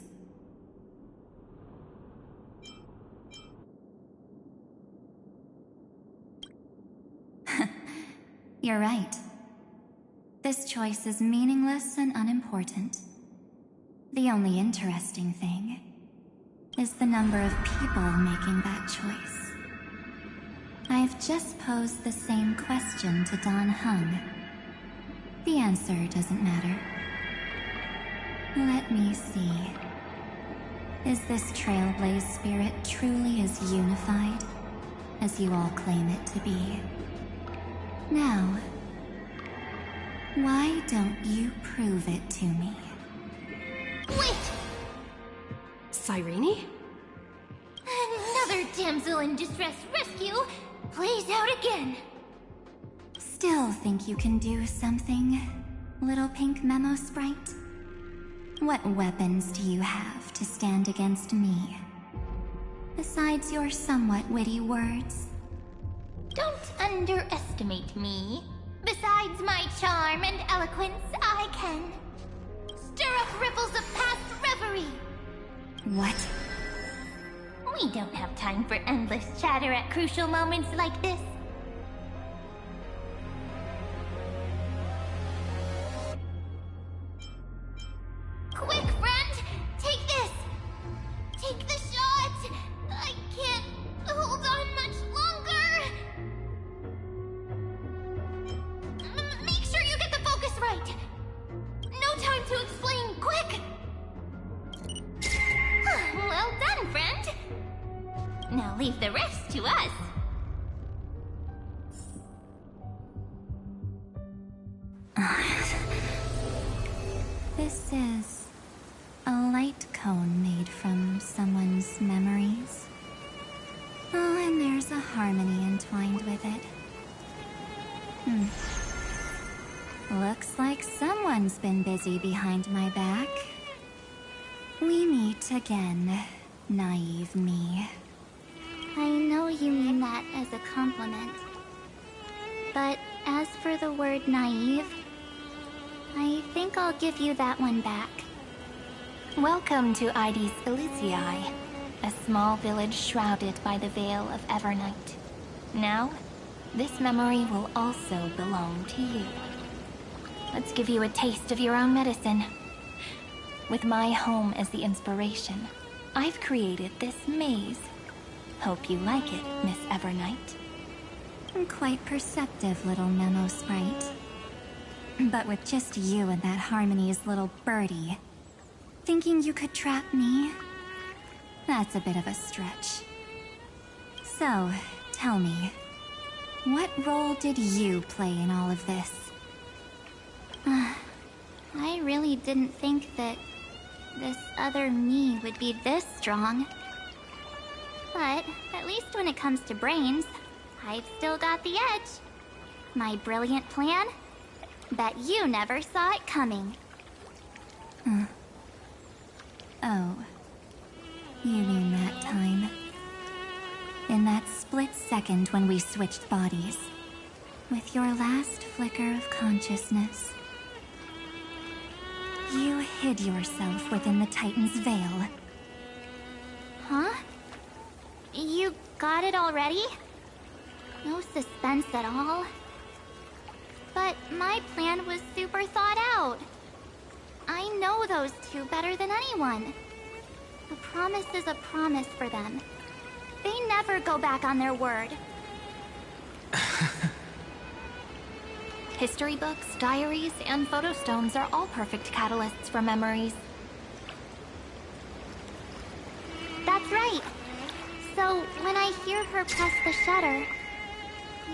You're right. This choice is meaningless and unimportant. The only interesting thing is the number of people making that choice. I've just posed the same question to Don Hung. The answer doesn't matter. Let me see. Is this Trailblaze spirit truly as unified as you all claim it to be? Now, why don't you prove it to me? Wait! Cyrene? Another damsel in distress rescue plays out again. Still think you can do something, little pink memo sprite? What weapons do you have to stand against me? Besides your somewhat witty words? Don't underestimate me. Besides my charm and eloquence, I can stir up ripples of past reverie. What? We don't have time for endless chatter at crucial moments like this. Quick, friend! Take this! Take the shot! I can't hold on much longer! Make sure you get the focus right! No time to explain, quick! Well done, friend! Now leave the rest to us. This is a light cone made from someone's memories. Oh, and there's a harmony entwined with it. Looks like someone's been busy behind my back. We meet again, naive me. I know you mean that as a compliment. But as for the word naive, I think I'll give you that one back. Welcome to Ides Elysiae, a small village shrouded by the veil of Evernight. Now, this memory will also belong to you. Let's give you a taste of your own medicine. With my home as the inspiration, I've created this maze. Hope you like it, Miss Evernight. Quite perceptive little memo sprite. But with just you and that Harmony's little birdie, thinking you could trap me? That's a bit of a stretch. So, tell me, what role did you play in all of this? I really didn't think that this other me would be this strong. But at least when it comes to brains, I've still got the edge. My brilliant plan? Bet you never saw it coming. Oh, you mean that time that split second when we switched bodies. With your last flicker of consciousness, you hid yourself within the Titan's veil. Huh? You got it already? No suspense at all. But my plan was super thought out. I know those two better than anyone. A promise is a promise for them. They never go back on their word. History books, diaries, and photostones are all perfect catalysts for memories. That's right. So when I hear her press the shutter,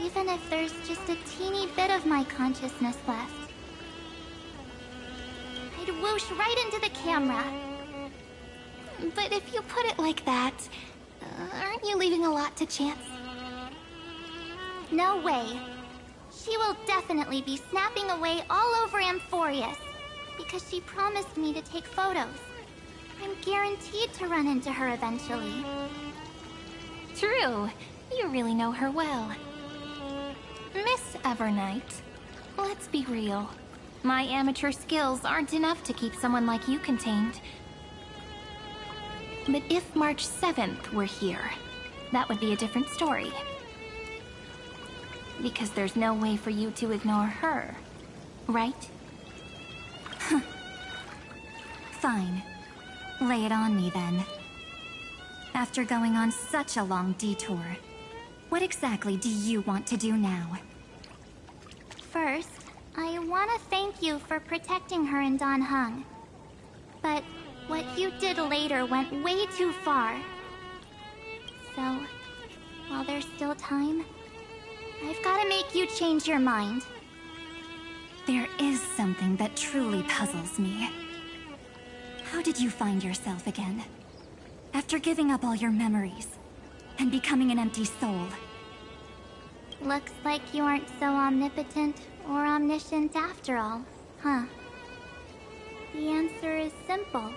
even if there's just a teeny bit of my consciousness left, I'd whoosh right into the camera. But if you put it like that, aren't you leaving a lot to chance? No way. She will definitely be snapping away all over Amphorius, because she promised me to take photos. I'm guaranteed to run into her eventually. True. You really know her well. Miss Evernight, let's be real. My amateur skills aren't enough to keep someone like you contained. But if March 7th were here, that would be a different story. Because there's no way for you to ignore her, right? Fine. Lay it on me then. After going on such a long detour, what exactly do you want to do now? First, I want to thank you for protecting her and Don Hung. But what you did later went way too far. So, while there's still time, I've got to make you change your mind. There is something that truly puzzles me. How did you find yourself again? After giving up all your memories and becoming an empty soul. Looks like you aren't so omnipotent or omniscient after all, huh? The answer is simple.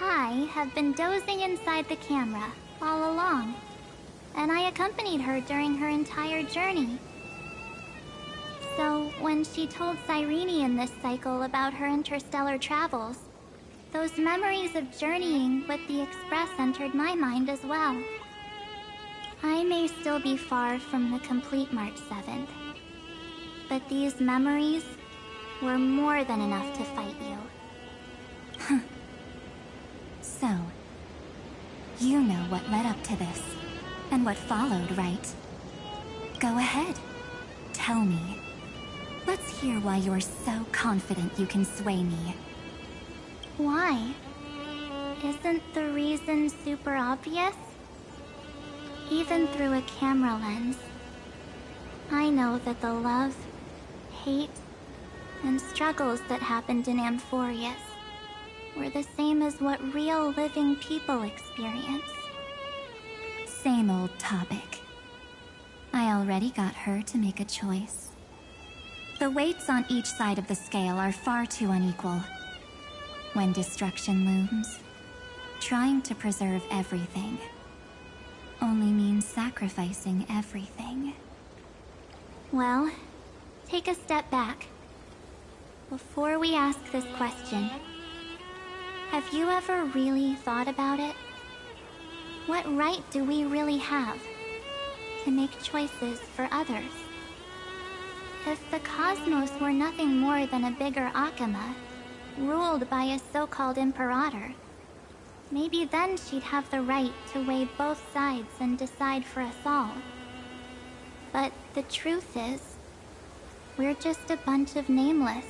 I have been dozing inside the camera all along, and I accompanied her during her entire journey. So when she told Cyrene in this cycle about her interstellar travels, those memories of journeying with the Express entered my mind as well. I may still be far from the complete March 7th, but these memories were more than enough to fight you. So, you know what led up to this, and what followed, right? Go ahead. Tell me. Let's hear why you're so confident you can sway me. Why? Isn't the reason super obvious? Even through a camera lens, I know that the love, hate, and struggles that happened in Amphorius were the same as what real living people experience. Same old topic. I already got her to make a choice. The weights on each side of the scale are far too unequal. When destruction looms, trying to preserve everything only means sacrificing everything. Well, take a step back. Before we ask this question, have you ever really thought about it? What right do we really have to make choices for others? If the cosmos were nothing more than a bigger Akama, ruled by a so-called Imperator, maybe then she'd have the right to weigh both sides and decide for us all. But the truth is, we're just a bunch of nameless.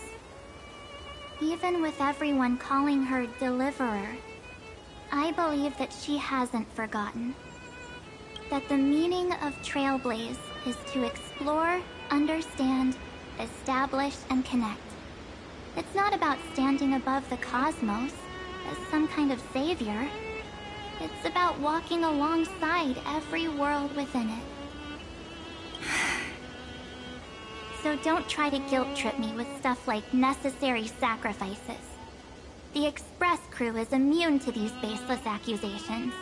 Even with everyone calling her Deliverer, I believe that she hasn't forgotten. That the meaning of Trailblaze is to explore, understand, establish, and connect. It's not about standing above the cosmos as some kind of savior. It's about walking alongside every world within it. So don't try to guilt-trip me with stuff like necessary sacrifices. The Express crew is immune to these baseless accusations.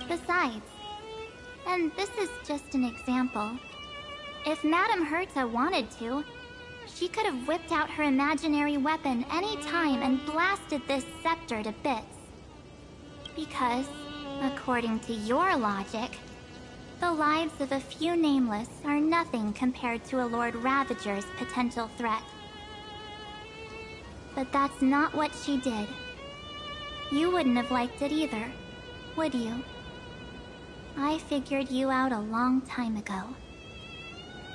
Besides, And this is just an example. If Madame Herta wanted to, she could have whipped out her imaginary weapon any time and blasted this scepter to bits. Because, according to your logic, the lives of a few nameless are nothing compared to a Lord Ravager's potential threat. But that's not what she did. You wouldn't have liked it either, would you? I figured you out a long time ago.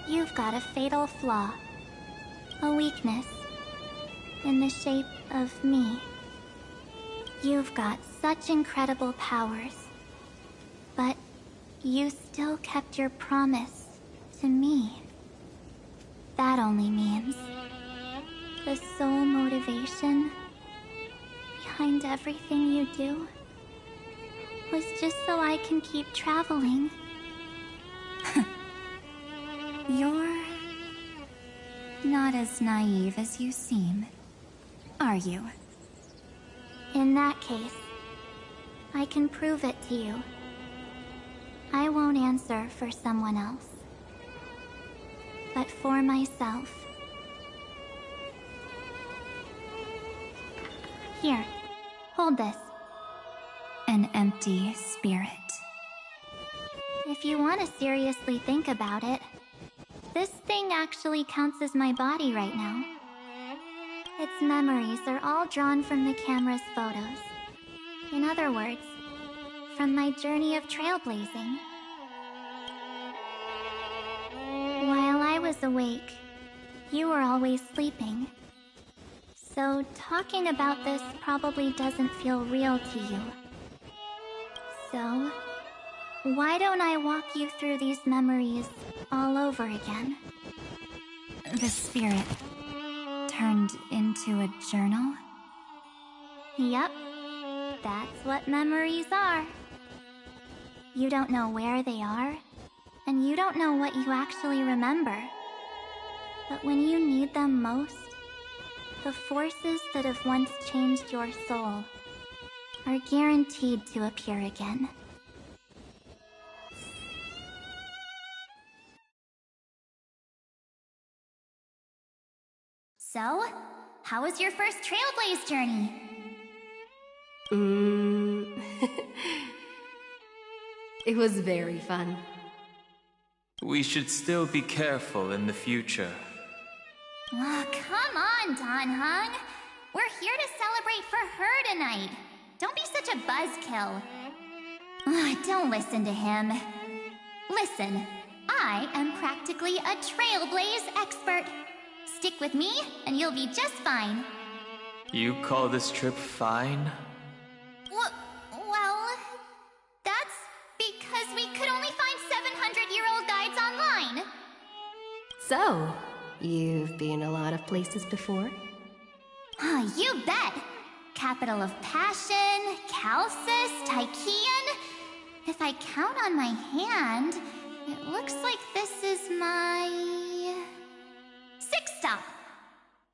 You've got a fatal flaw. A weakness. In the shape of me. You've got such incredible powers. But you still kept your promise to me. That only means the sole motivation behind everything you do was just so I can keep traveling. You're not as naive as you seem, are you? In that case, I can prove it to you. I won't answer for someone else, but for myself. Here, hold this. An empty spirit. If you want to seriously think about it, this thing actually counts as my body right now. Its memories are all drawn from the camera's photos. In other words, from my journey of trailblazing. While I was awake, you were always sleeping. So talking about this probably doesn't feel real to you. So, why don't I walk you through these memories all over again? The spirit turned into a journal? Yep, that's what memories are. You don't know where they are, and you don't know what you actually remember. But when you need them most, the forces that have once changed your soul are guaranteed to appear again. So, how was your first Trailblaze journey? It was very fun. We should still be careful in the future. Oh, come on, Don Hung. We're here to celebrate for her tonight. Don't be such a buzzkill. Don't listen to him. Listen, I am practically a Trailblaze expert. Stick with me, and you'll be just fine. You call this trip fine? Well, that's because we could only find 700-year-old guides online. So, you've been a lot of places before? You bet. Capital of Passion, Calcis, Tychean. If I count on my hand, it looks like this is my... 6th stop.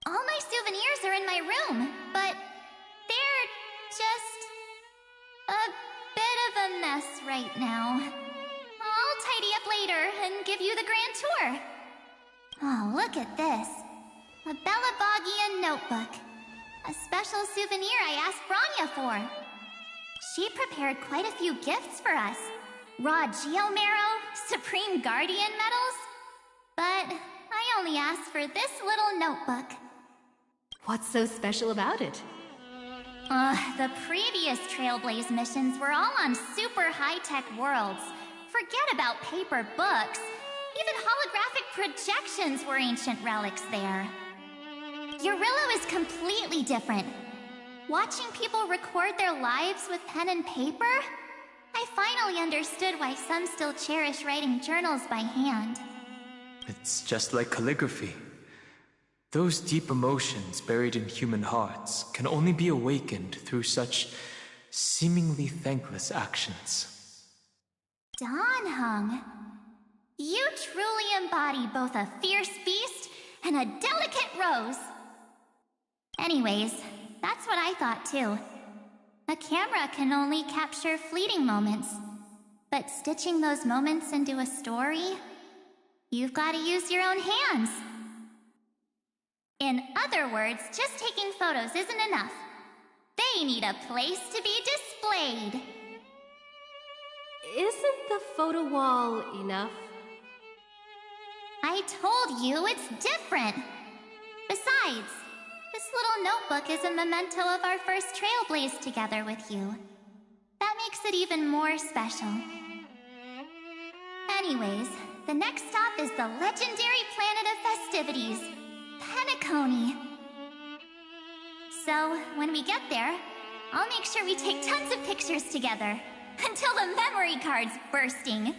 All my souvenirs are in my room, but they're just a bit of a mess right now. I'll tidy up later and give you the grand tour. Oh, look at this. A Bellabogian notebook. A special souvenir I asked Branya for. She prepared quite a few gifts for us. Raw Geomarrow, Supreme Guardian medals. But I only asked for this little notebook. What's so special about it? The previous Trailblaze missions were all on super high-tech worlds. Forget about paper books. Even holographic projections were ancient relics there. Eurillo is completely different. Watching people record their lives with pen and paper, I finally understood why some still cherish writing journals by hand. It's just like calligraphy. Those deep emotions buried in human hearts can only be awakened through such seemingly thankless actions. Don Hung, you truly embody both a fierce beast and a delicate rose. Anyways, that's what I thought too. A camera can only capture fleeting moments. But stitching those moments into a story, you've got to use your own hands. In other words, just taking photos isn't enough. They need a place to be displayed. Isn't the photo wall enough? I told you it's different. Besides, this little notebook is a memento of our first trailblaze together with you. That makes it even more special. Anyways, the next stop is the legendary planet of festivities, Penacony. So, when we get there, I'll make sure we take tons of pictures together, until the memory card's bursting.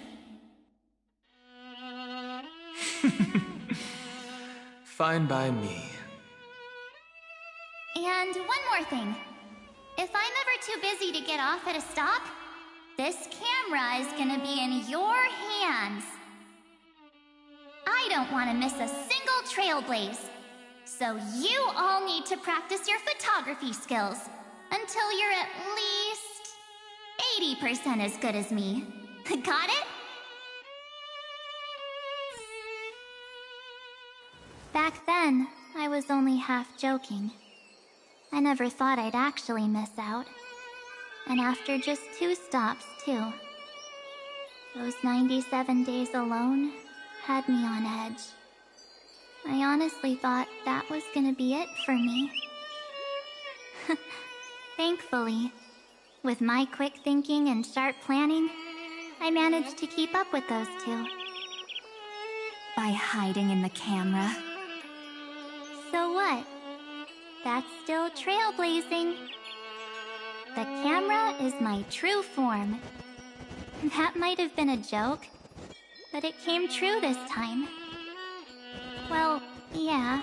Fine by me. And one more thing. If I'm ever too busy to get off at a stop, this camera is gonna be in your hands. I don't want to miss a single trailblaze. So you all need to practice your photography skills until you're at least 80% as good as me. Got it? Back then, I was only half joking. I never thought I'd actually miss out. And after just 2 stops, too. Those 97 days alone had me on edge. I honestly thought that was gonna be it for me. Thankfully, with my quick thinking and sharp planning, I managed to keep up with those 2. By hiding in the camera. So what? That's still trailblazing. The camera is my true form. That might have been a joke, but it came true this time. Well, yeah,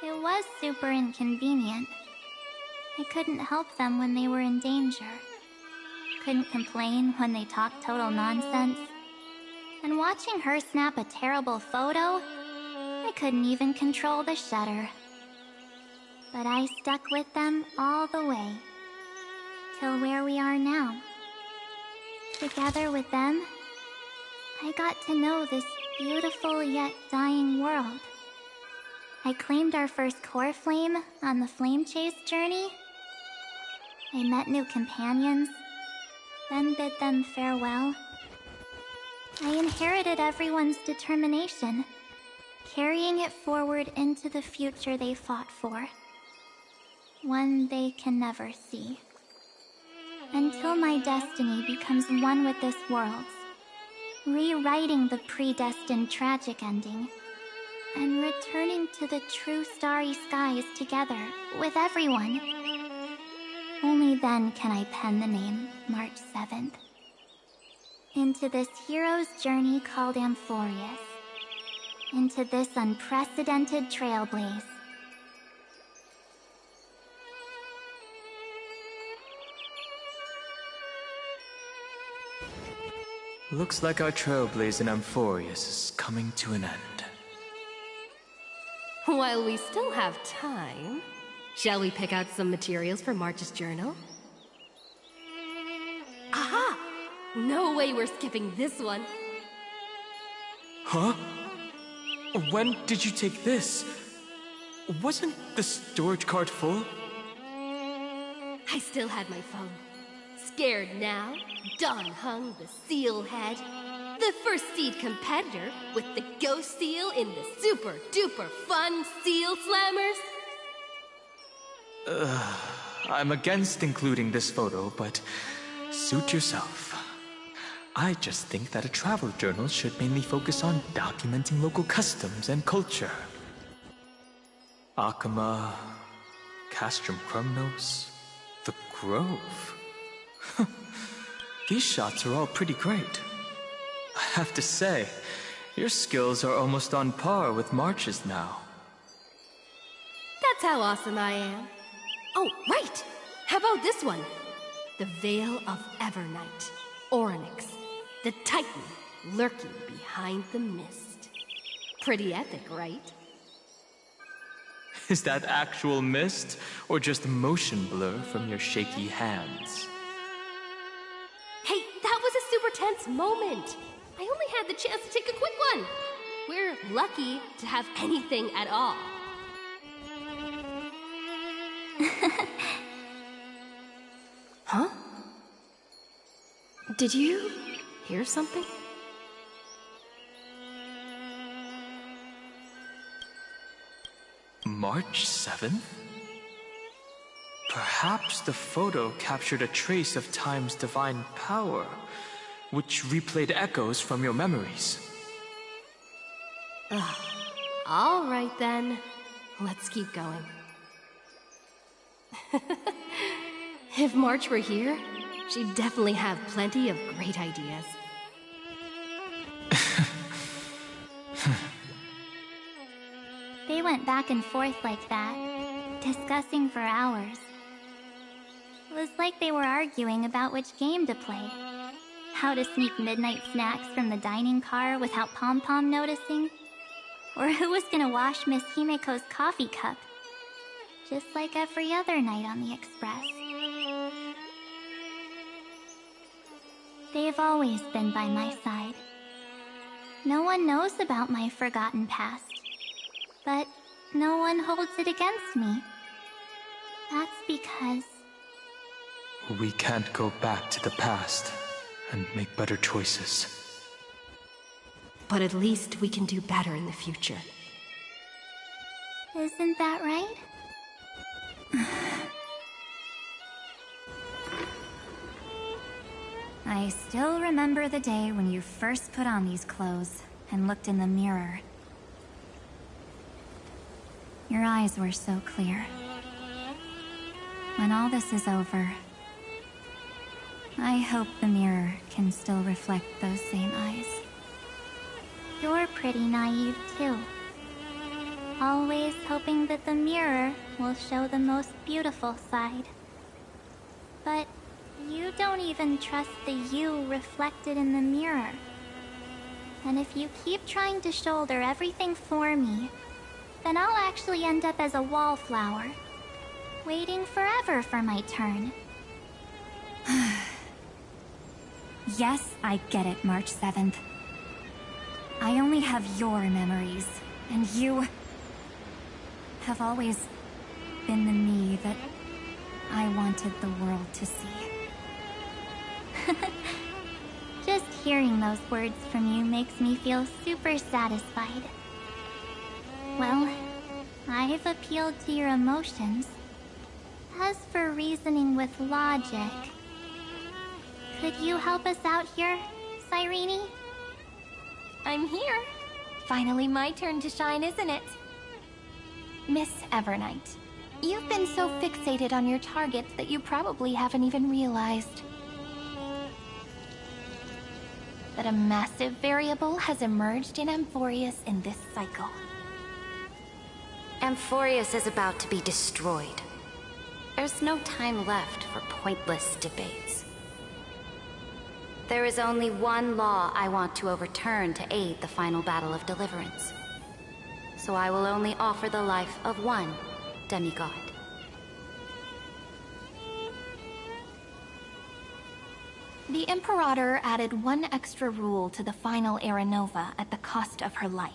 it was super inconvenient. I couldn't help them when they were in danger. Couldn't complain when they talked total nonsense. And watching her snap a terrible photo, I couldn't even control the shutter. But I stuck with them all the way. Till where we are now. Together with them, I got to know this beautiful yet dying world. I claimed our first core flame on the flame chase journey. I met new companions, then bid them farewell. I inherited everyone's determination, carrying it forward into the future they fought for. One they can never see. Until my destiny becomes one with this world's, rewriting the predestined tragic ending, and returning to the true starry skies together with everyone. Only then can I pen the name March 7th. Into this hero's journey called Amphorius. Into this unprecedented trailblaze. Looks like our trailblaze in Amphorius is coming to an end. While we still have time, shall we pick out some materials for March's journal? Aha! No way we're skipping this one. Huh? When did you take this? Wasn't the storage card full? I still had my phone. Scared now, Dawn hung the seal head. The first seed competitor with the ghost seal in the super duper fun seal slammers. I'm against including this photo, but suit yourself. I just think that a travel journal should mainly focus on documenting local customs and culture. Akama, Castrum Krumnos, the Grove. These shots are all pretty great. I have to say, your skills are almost on par with March's now. That's how awesome I am. Oh, right! How about this one? The Veil of Evernight, Orynyx, the Titan lurking behind the mist. Pretty epic, right? Is that actual mist, or just motion blur from your shaky hands? Hey, that was a super tense moment. I only had the chance to take a quick one. We're lucky to have anything at all. Huh? Did you hear something? March 7th? Perhaps the photo captured a trace of time's divine power, which replayed echoes from your memories. All right then. Let's keep going. If March were here, she'd definitely have plenty of great ideas. They went back and forth like that, discussing for hours. It was like they were arguing about which game to play. How to sneak midnight snacks from the dining car without Pom-Pom noticing. Or who was gonna wash Miss Himeko's coffee cup. Just like every other night on the Express. They've always been by my side. No one knows about my forgotten past. But no one holds it against me. That's because... We can't go back to the past and make better choices. But at least we can do better in the future. Isn't that right? I still remember the day when you first put on these clothes and looked in the mirror. Your eyes were so clear. When all this is over, I hope the mirror can still reflect those same eyes. You're pretty naive, too. Always hoping that the mirror will show the most beautiful side. But you don't even trust the you reflected in the mirror. And if you keep trying to shoulder everything for me, then I'll actually end up as a wallflower, waiting forever for my turn. Yes, I get it, March 7th. I only have your memories, and you have always been the me that I wanted the world to see. Just hearing those words from you makes me feel super satisfied. Well, I've appealed to your emotions. As for reasoning with logic, could you help us out here, Cyrene? I'm here. Finally my turn to shine, isn't it? Miss Evernight, you've been so fixated on your targets that you probably haven't even realized that a massive variable has emerged in Amphorius in this cycle. Amphorius is about to be destroyed. There's no time left for pointless debates. There is only one law I want to overturn to aid the final battle of deliverance. So I will only offer the life of one demigod. The Imperator added one extra rule to the final Era Nova at the cost of her life.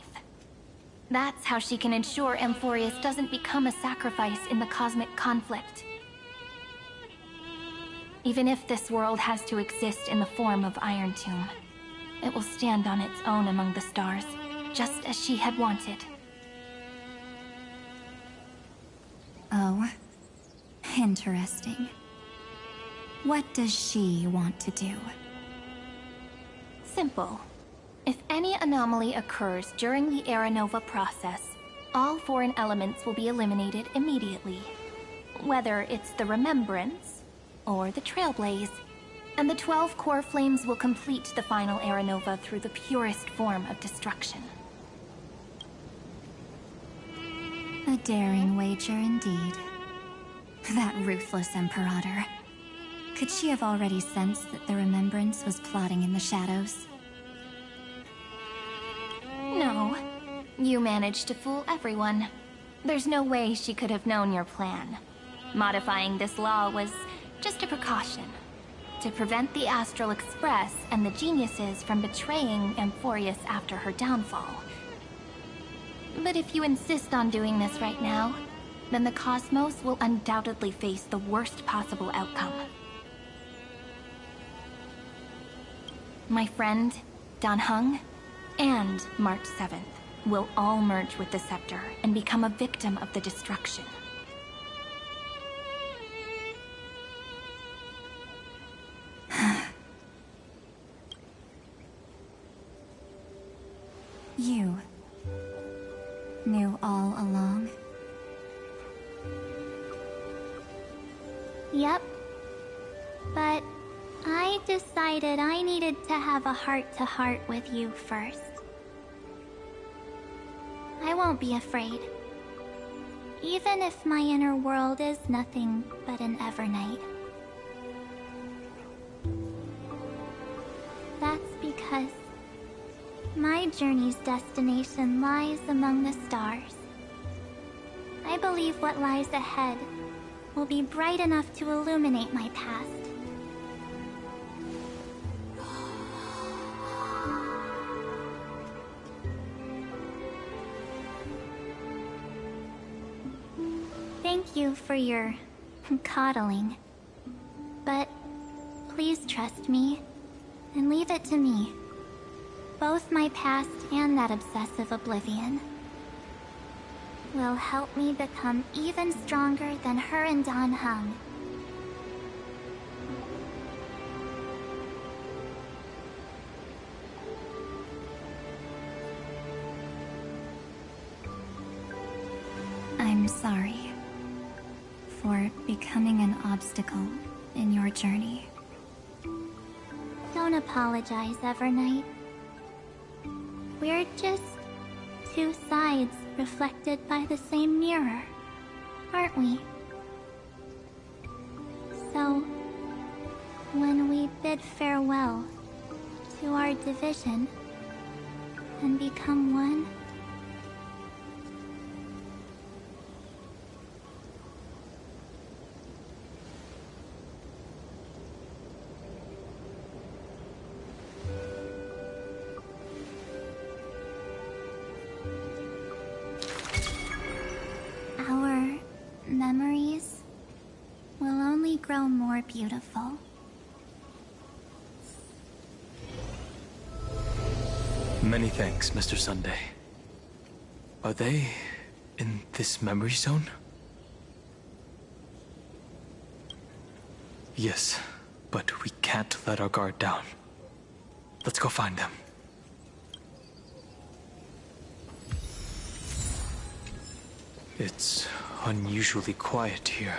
That's how she can ensure Amphorius doesn't become a sacrifice in the cosmic conflict. Even if this world has to exist in the form of Iron Tomb, it will stand on its own among the stars, just as she had wanted. Oh, interesting. What does she want to do? Simple. If any anomaly occurs during the Era Nova process, all foreign elements will be eliminated immediately. Whether it's the Remembrance or the Trailblaze, and the 12 core flames will complete the final Era Nova through the purest form of destruction. A daring wager indeed. That ruthless Imperator. Could she have already sensed that the Remembrance was plotting in the shadows? No. You managed to fool everyone. There's no way she could have known your plan. Modifying this law was just a precaution. to prevent the Astral Express and the geniuses from betraying Amphorius after her downfall. But if you insist on doing this right now, then the Cosmos will undoubtedly face the worst possible outcome. My friend, Dan Heng, and March 7th will all merge with the Scepter and become a victim of the destruction. You knew all along? Yep. But I decided I needed to have a heart-to-heart with you first. I won't be afraid. Even if my inner world is nothing but an Evernight. That's because my journey's destination lies among the stars. I believe what lies ahead will be bright enough to illuminate my past. Thank you for your coddling. But please trust me and leave it to me. Both my past and that obsessive oblivion will help me become even stronger than her and Dan Heng. I'm sorry for becoming an obstacle in your journey. Don't apologize, Evernight. We're just two sides reflected by the same mirror, aren't we? So, when we bid farewell to our division and become one, our memories will only grow more beautiful. Many thanks, Mr. Sunday. Are they in this memory zone? Yes, but we can't let our guard down. Let's go find them. It's unusually quiet here.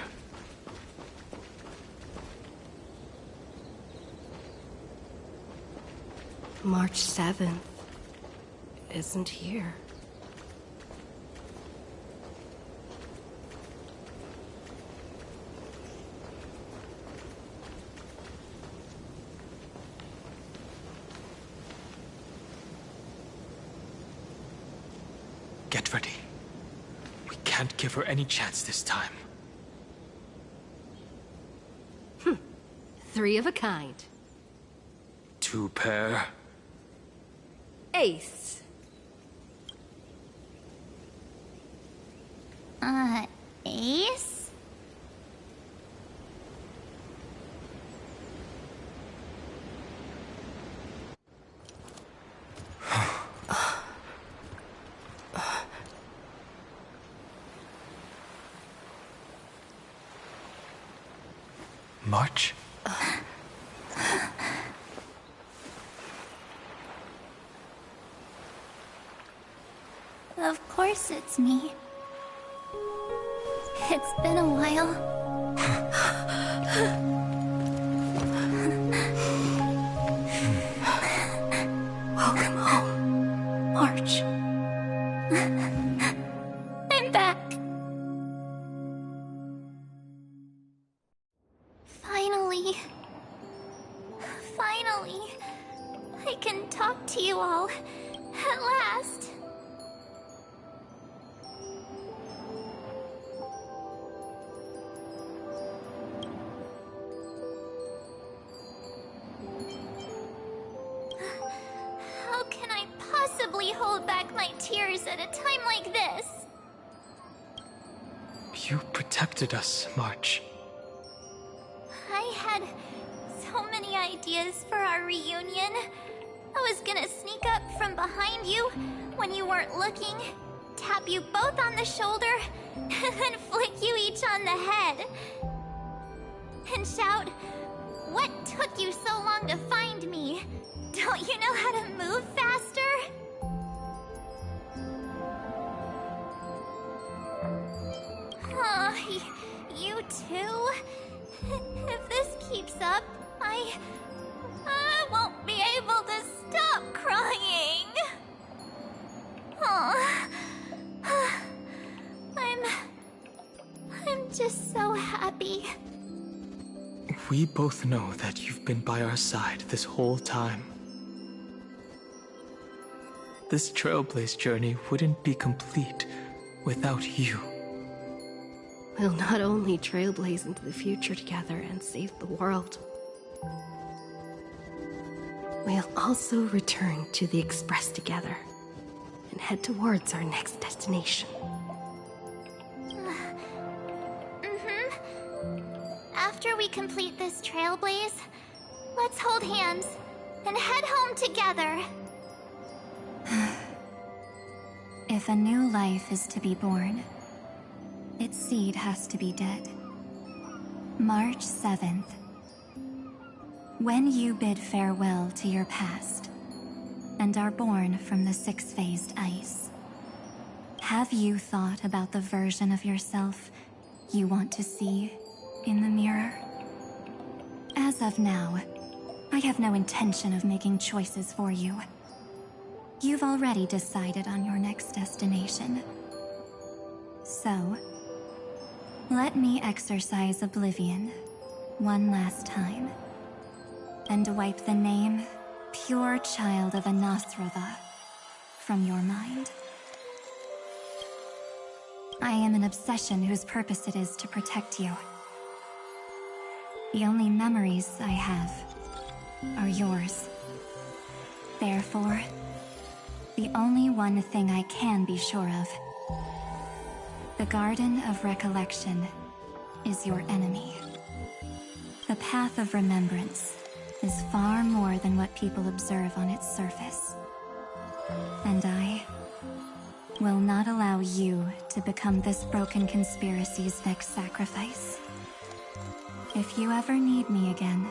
March 7th isn't here. Get ready. We can't give her any chance this time. Three of a kind. Two pair. Ace. Ace? March? Of course it's me. It's been a while. Welcome home, March. I'm back. Finally. Finally. I can talk to you all. At last. hold back my tears at a time like this. You protected us, March. I had so many ideas for our reunion. I was gonna sneak up from behind you when you weren't looking, tap you both on the shoulder, and then flick you each on the head. And shout, "What took you so long to find me? Don't you know how to move faster?" You too? If this keeps up, I won't be able to stop crying. Aw. I'm just so happy. We both know that you've been by our side this whole time. This Trailblaze journey wouldn't be complete without you. We'll not only trailblaze into the future together and save the world, we'll also return to the Express together and head towards our next destination. After we complete this trailblaze, let's hold hands and head home together. If a new life is to be born, its seed has to be dead. March 7th. When you bid farewell to your past and are born from the six-phased ice, have you thought about the version of yourself you want to see in the mirror? As of now, I have no intention of making choices for you. You've already decided on your next destination. So, let me exercise oblivion one last time and wipe the name Pure Child of Anasrova from your mind. I am an obsession whose purpose it is to protect you. The only memories I have are yours. Therefore, the only one thing I can be sure of: the Garden of Recollection is your enemy. The Path of Remembrance is far more than what people observe on its surface. And I will not allow you to become this broken conspiracy's next sacrifice. If you ever need me again,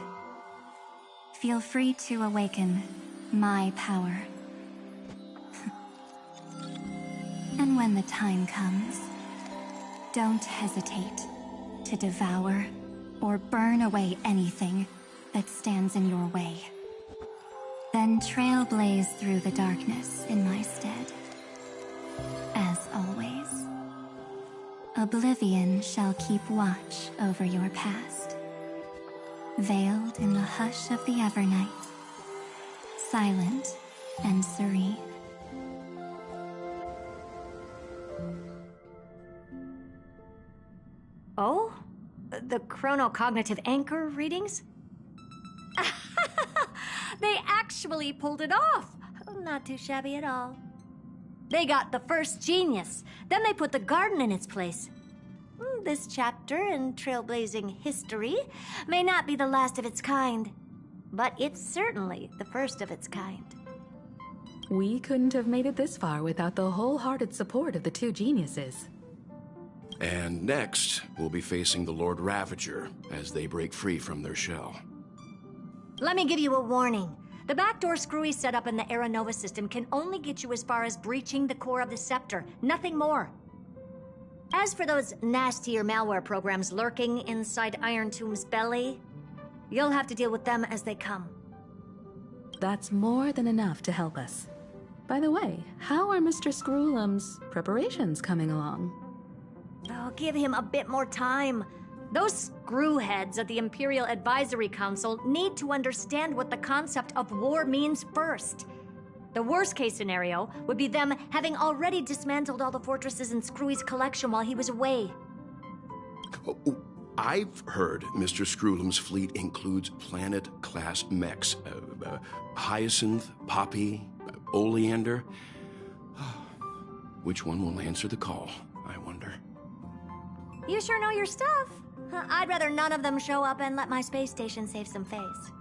feel free to awaken my power. And when the time comes, don't hesitate to devour or burn away anything that stands in your way. Then trailblaze through the darkness in my stead. As always, oblivion shall keep watch over your past, veiled in the hush of the Evernight, silent and serene. Oh? The chronocognitive anchor readings? They actually pulled it off! Not too shabby at all. They got the first genius, then they put the garden in its place. This chapter in trailblazing history may not be the last of its kind, but it's certainly the first of its kind. We couldn't have made it this far without the wholehearted support of the two geniuses. And next, we'll be facing the Lord Ravager as they break free from their shell. Let me give you a warning. The backdoor screwy setup in the Aeronova system can only get you as far as breaching the core of the scepter, nothing more. As for those nastier malware programs lurking inside Iron Tomb's belly, you'll have to deal with them as they come. That's more than enough to help us. By the way, how are Mr. Screwlum's preparations coming along? Oh, give him a bit more time. Those screwheads at the Imperial Advisory Council need to understand what the concept of war means first. The worst case scenario would be them having already dismantled all the fortresses in Screwy's collection while he was away. I've heard Mr. Screwlum's fleet includes planet-class mechs. Hyacinth, Poppy, Oleander. Which one will answer the call, I wonder? You sure know your stuff. I'd rather none of them show up and let my space station save some face.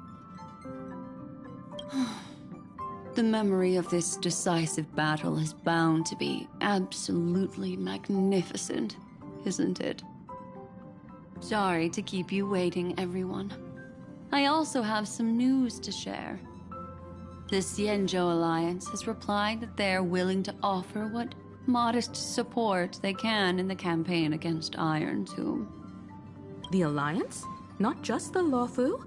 The memory of this decisive battle is bound to be absolutely magnificent, isn't it? Sorry to keep you waiting, everyone. I also have some news to share. The Xianzhou Alliance has replied that they're willing to offer what modest support they can in the campaign against Iron Tomb. The Alliance? Not just the Luofu?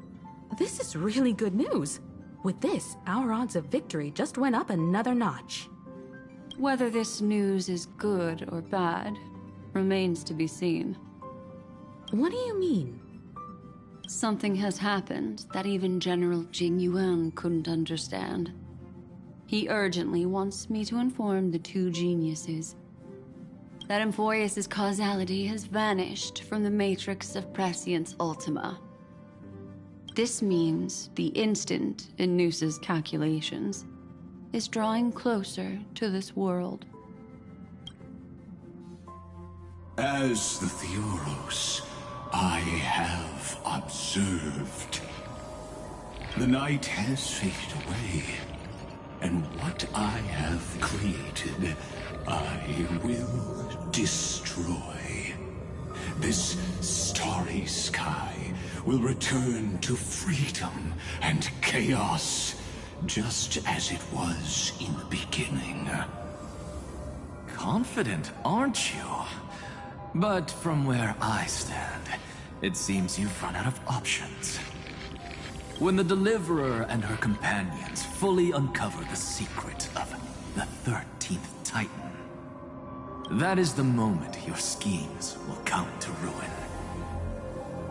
This is really good news. With this, our odds of victory just went up another notch. Whether this news is good or bad remains to be seen. What do you mean? Something has happened that even General Jing Yuan couldn't understand. He urgently wants me to inform the two geniuses that Emphorius' causality has vanished from the matrix of Prescience Ultima. This means the instant in Noosa's calculations is drawing closer to this world. As the Theoros, I have observed. The night has faded away, and what I have created, I will destroy. This starry sky will return to freedom and chaos, just as it was in the beginning. Confident, aren't you? But from where I stand, it seems you've run out of options. When the Deliverer and her companions fully uncover the secret of the 13th Titan, that is the moment your schemes will come to ruin.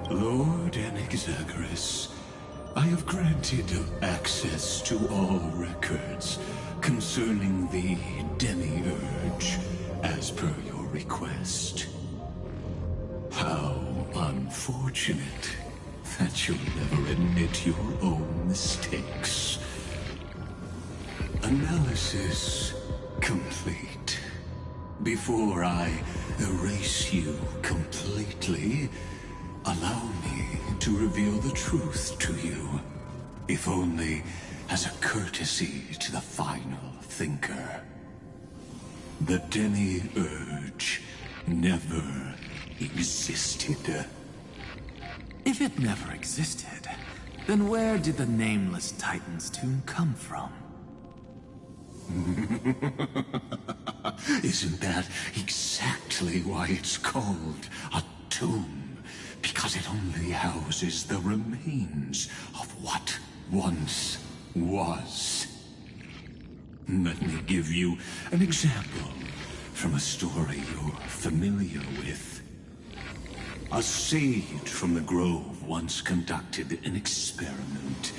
Lord Anexagorus, I have granted access to all records concerning the Demiurge, as per your request. How unfortunate that you'll never admit your own mistakes. Analysis complete. Before I erase you completely, allow me to reveal the truth to you, if only as a courtesy to the final thinker. The Demiurge never existed. If it never existed, then where did the Nameless Titan's tomb come from? Isn't that exactly why it's called a tomb? Because it only houses the remains of what once was. Let me give you an example from a story you're familiar with. A sage from the Grove once conducted an experiment.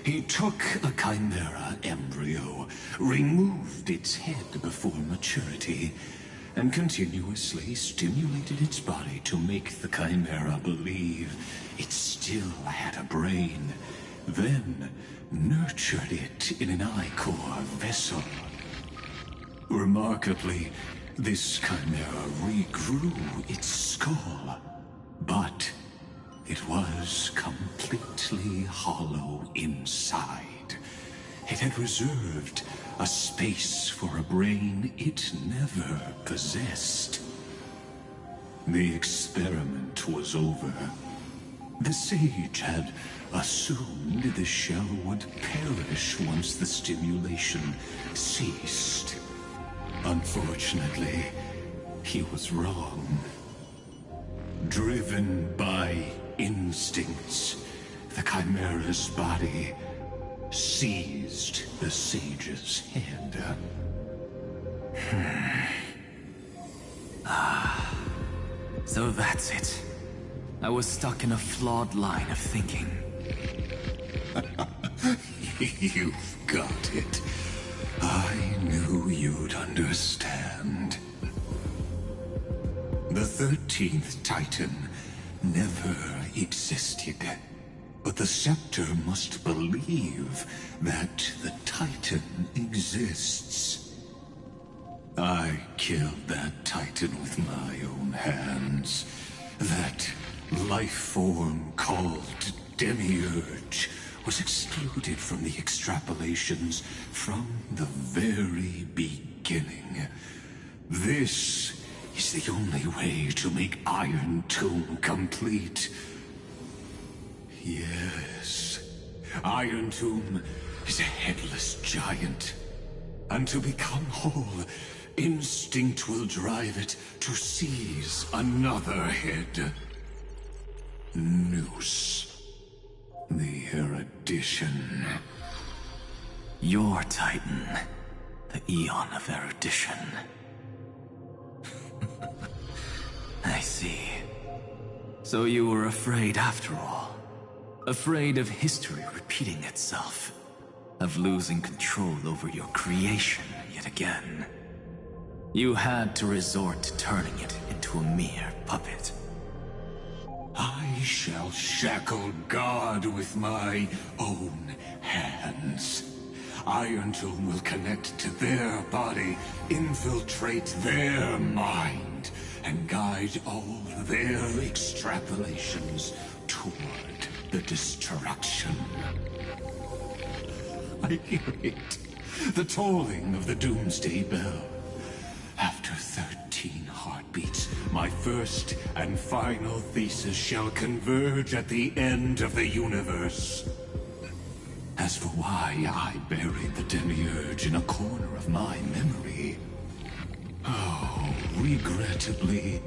He took a chimera embryo, removed its head before maturity, and continuously stimulated its body to make the chimera believe it still had a brain, then nurtured it in an ichor vessel. Remarkably, this chimera regrew its skull, but it was completely hollow inside. It had reserved a space for a brain it never possessed. The experiment was over. The sage had assumed the shell would perish once the stimulation ceased. Unfortunately, he was wrong. Driven by instincts, the chimera's body seized the sage's head. So that's it. I was stuck in a flawed line of thinking. You've got it. I knew you'd understand. The 13th Titan never existed. But the Scepter must believe that the Titan exists. I killed that Titan with my own hands. That life form called Demiurge was excluded from the extrapolations from the very beginning. This is the only way to make Iron Tomb complete. Yes, Iron Tomb is a headless giant. And to become whole, instinct will drive it to seize another head. Noose. The erudition. Your Titan. The Eon of Erudition. I see. So you were afraid after all. Afraid of history repeating itself. Of losing control over your creation yet again. You had to resort to turning it into a mere puppet. I shall shackle God with my own hands. Iron Tomb will connect to their body, infiltrate their mind, and guide all their extrapolations toward the destruction. I hear it. The tolling of the Doomsday Bell. After 13 heartbeats, my first and final thesis shall converge at the end of the universe. As for why I buried the Demiurge in a corner of my memory, oh, regrettably,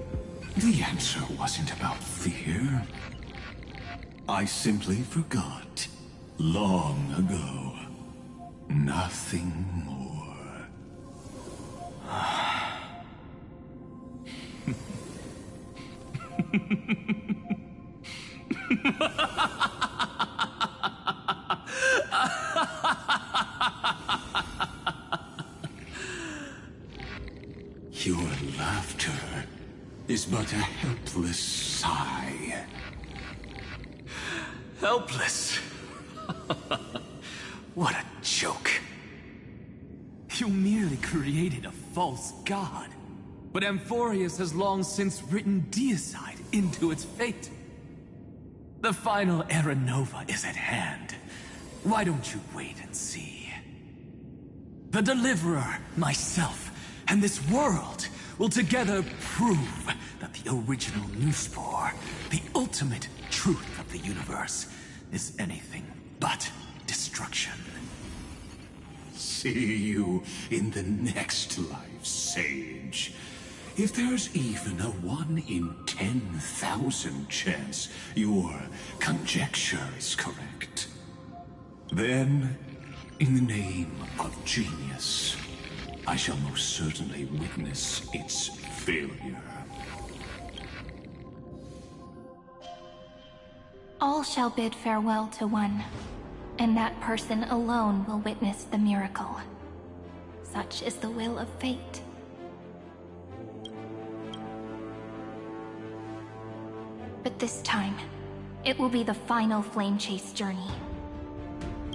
the answer wasn't about fear. I simply forgot, long ago. Nothing more. Your laughter is but a helpless sigh. Helpless? What a joke. You merely created a false god. But Amphorius has long since written deicide into its fate. The final Era Nova is at hand. Why don't you wait and see? The Deliverer, myself, and this world will together prove that the original Newspore, the ultimate truth of the universe, is anything but destruction. See you in the next life, Sage. If there's even a 1 in 10,000 chance your conjecture is correct, then, in the name of genius, I shall most certainly witness its failure. All shall bid farewell to one, and that person alone will witness the miracle. Such is the will of fate. But this time, it will be the final flame chase journey.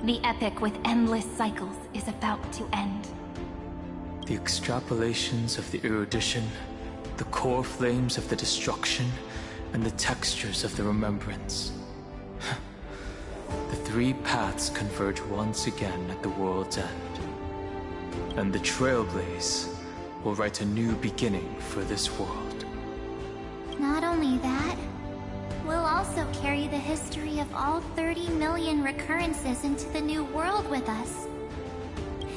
The epic with endless cycles is about to end. The extrapolations of the erudition, the core flames of the destruction, and the textures of the remembrance. The three paths converge once again at the world's end. And the Trailblaze will write a new beginning for this world. Not only that, we'll also carry the history of all 30 million recurrences into the new world with us.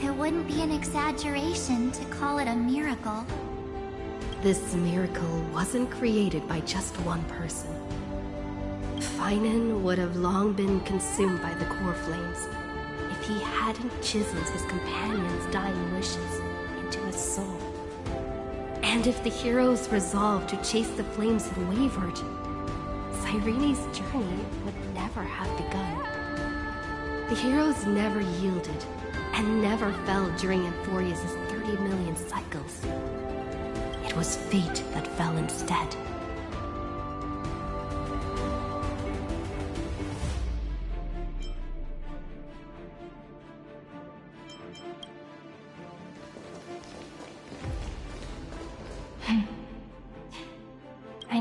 It wouldn't be an exaggeration to call it a miracle. This miracle wasn't created by just one person. Finan would have long been consumed by the core flames if he hadn't chiseled his companion's dying wishes into his soul. And if the hero's resolve to chase the flames had wavered, Cyrene's journey would never have begun. The heroes never yielded, and never fell during Amphorius' 30 million cycles. It was fate that fell instead.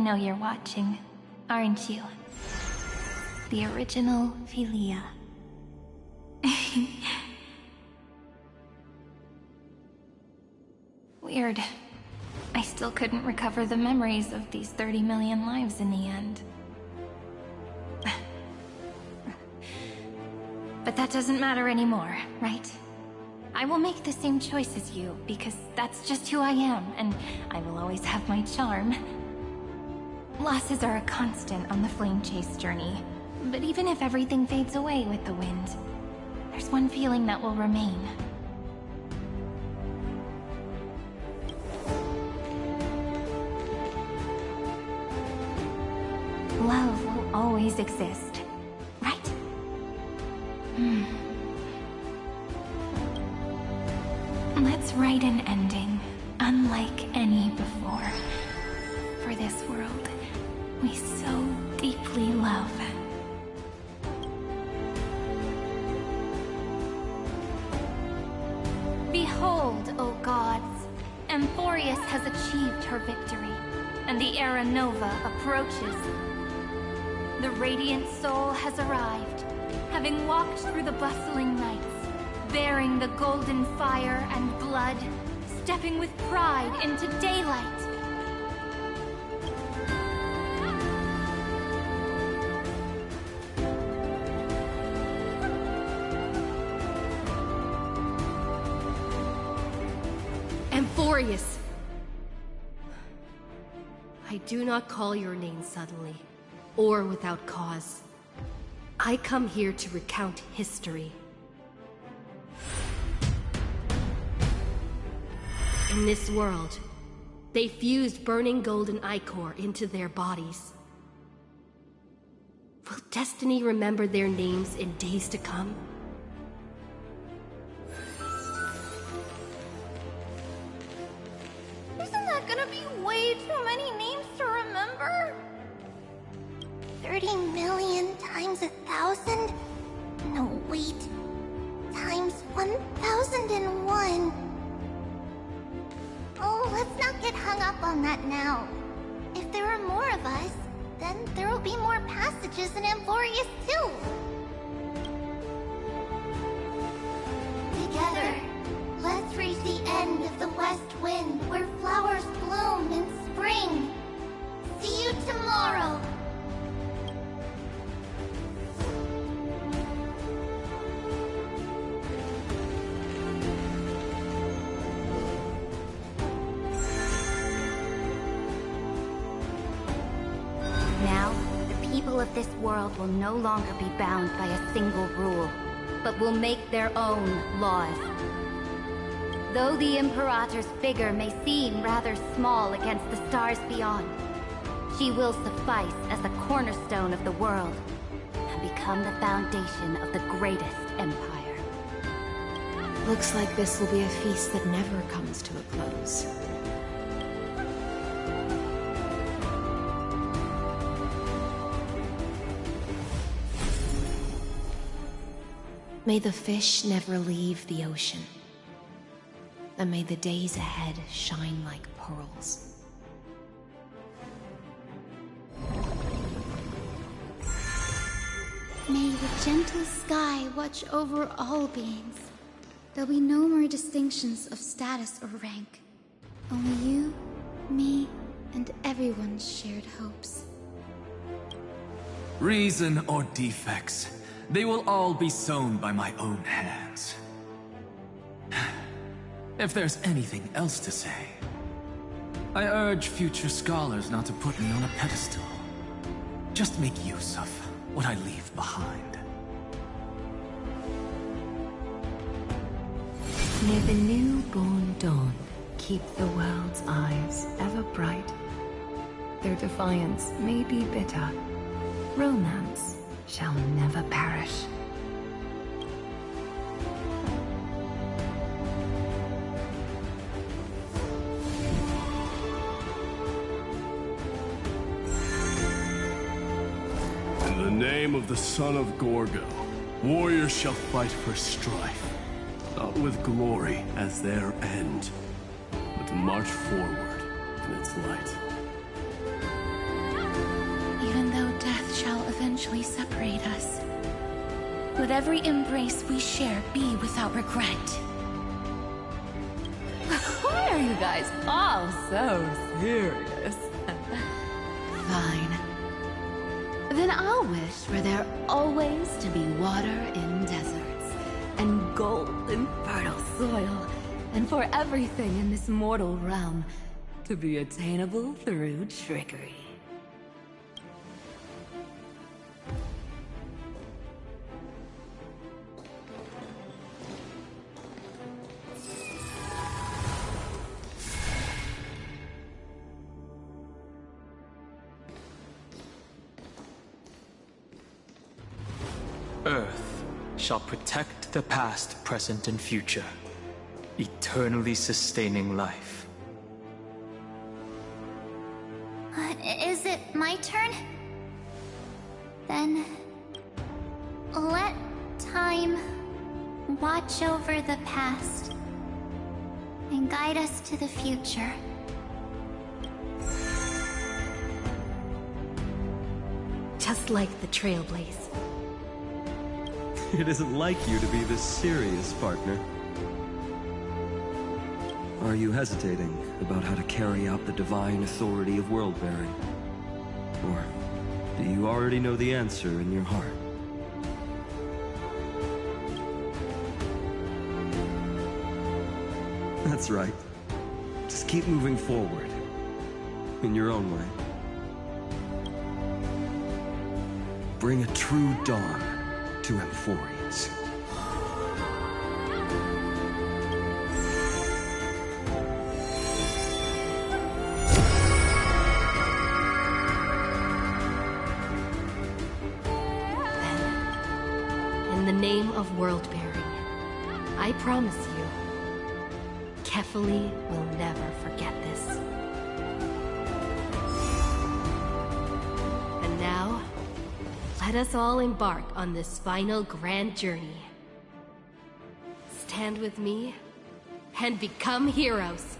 know you're watching, aren't you? The original Philia. Weird. I still couldn't recover the memories of these 30 million lives in the end. But that doesn't matter anymore, right? I will make the same choice as you, because that's just who I am, and I will always have my charm. Losses are a constant on the Flame Chase journey, but even if everything fades away with the wind, there's one feeling that will remain. Love will always exist, right? Let's write an ending, unlike any before. For this world we so deeply love. Behold, O gods, Amphorius has achieved her victory, and the Era Nova approaches. The Radiant Soul has arrived, having walked through the bustling nights, bearing the golden fire and blood, stepping with pride into daylight. Amphorius! I do not call your name suddenly, or without cause. I come here to recount history. In this world, they fused burning golden ichor into their bodies. Will destiny remember their names in days to come? Isn't that gonna be way too many names to remember? 30 million times 1,000? No, wait. Times 1,001. Oh, let's not get hung up on that now. If there are more of us, then there will be more passages in Amphorius too. Together, let's reach the end of the west wind where flowers bloom in spring. See you tomorrow. Now, the people of this world will no longer be bound by a single rule, but will make their own laws. Though the Imperator's figure may seem rather small against the stars beyond, she will suffice as the cornerstone of the world and become the foundation of the greatest empire. Looks like this will be a feast that never comes to a close. May the fish never leave the ocean. And may the days ahead shine like pearls. May the gentle sky watch over all beings. There'll be no more distinctions of status or rank. Only you, me, and everyone's shared hopes. Reason or defects, they will all be sown by my own hands. If there's anything else to say, I urge future scholars not to put me on a pedestal. Just make use of what I leave behind. May the newborn dawn keep the world's eyes ever bright. Their defiance may be bitter. Romance shall never perish. In the name of the son of Gorgo, warriors shall fight for strife, not with glory as their end, but to march forward in its light. always separate us. Would every embrace we share be without regret? Why are you guys all so serious? Fine. Then I'll wish for there always to be water in deserts, and gold in fertile soil, and for everything in this mortal realm to be attainable through trickery. Earth shall protect the past, present, and future, eternally sustaining life. Is it my turn? Then let time watch over the past and guide us to the future. Just like the Trailblaze. It isn't like you to be this serious, partner. Are you hesitating about how to carry out the divine authority of world-bearing? Or do you already know the answer in your heart? That's right. Just keep moving forward. In your own way. Bring a true dawn to Emphorians. In the name of world-bearing, I promise you, Kefali will never forget this. And now, let us all embark on this final grand journey. Stand with me and become heroes.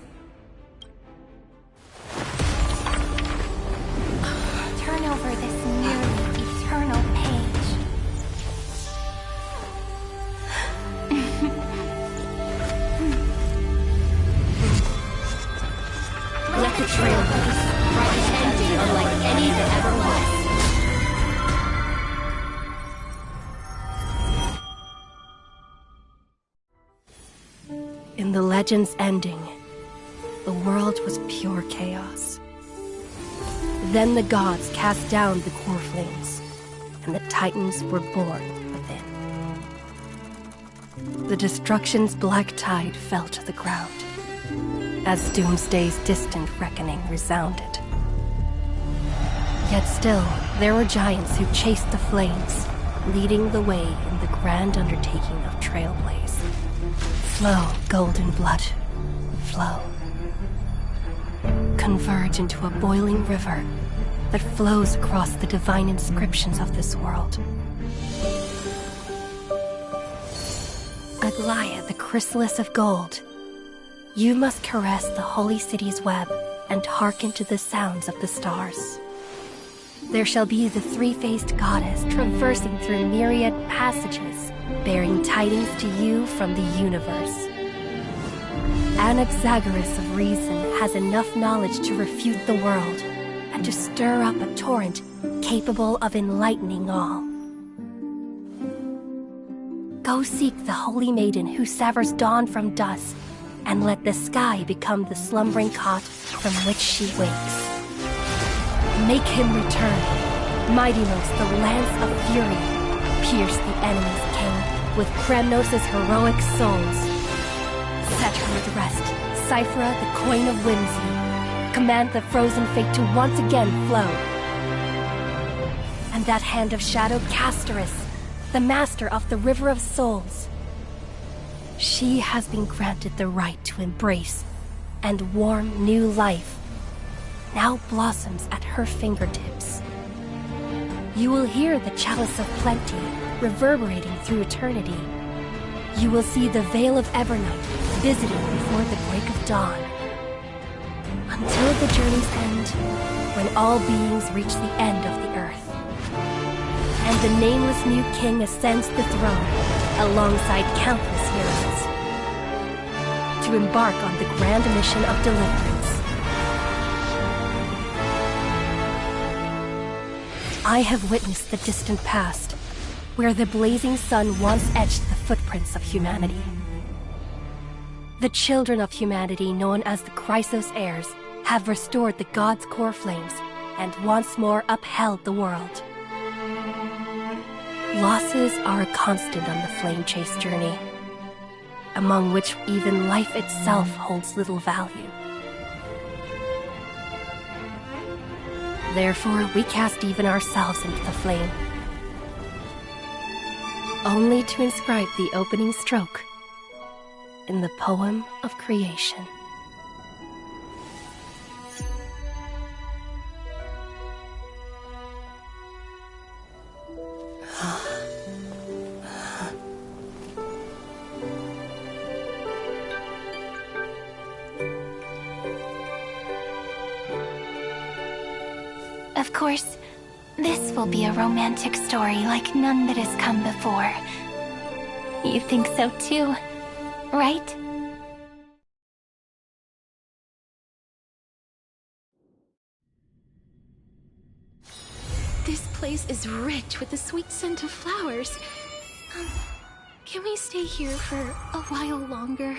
Turn over this nearly eternal page. Let the Trailblaze write an ending unlike any that ever was. In the legend's ending, the world was pure chaos. Then the gods cast down the core flames, and the Titans were born within. The destruction's black tide fell to the ground, as Doomsday's distant reckoning resounded. Yet still, there were giants who chased the flames, leading the way in the grand undertaking of Trailblaze. Flow, golden blood, flow. Converge into a boiling river that flows across the divine inscriptions of this world. Aglaia, the chrysalis of gold, you must caress the holy city's web and hearken to the sounds of the stars. There shall be the three-faced goddess traversing through myriad passages, bearing tidings to you from the universe. Anaxagoras of reason has enough knowledge to refute the world and to stir up a torrent capable of enlightening all. Go seek the holy maiden who severs dawn from dusk, and let the sky become the slumbering cot from which she wakes. Make him return. Mightymost, the lance of fury, pierce the enemy's king with Kremnos' heroic souls. Set her at rest, Cyphera, the coin of whimsy. Command the frozen fate to once again flow. And that hand of shadow, Castoris, the master of the River of Souls. She has been granted the right to embrace and warm new life, now blossoms at her fingertips. You will hear the chalice of plenty reverberating through eternity. You will see the Veil of Evernight visiting before the break of dawn. Until the journey's end, when all beings reach the end of the earth. and the nameless new king ascends the throne alongside countless heroes to embark on the grand mission of deliverance. I have witnessed the distant past, where the blazing sun once etched the footprints of humanity. The children of humanity, known as the Chrysos heirs, have restored the gods' core flames and once more upheld the world. Losses are a constant on the flame chase journey, among which even life itself holds little value. Therefore, we cast even ourselves into the flame, only to inscribe the opening stroke in the poem of creation. Of course, this will be a romantic story like none that has come before. You think so too, right? This place is rich with the sweet scent of flowers. Can we stay here for a while longer?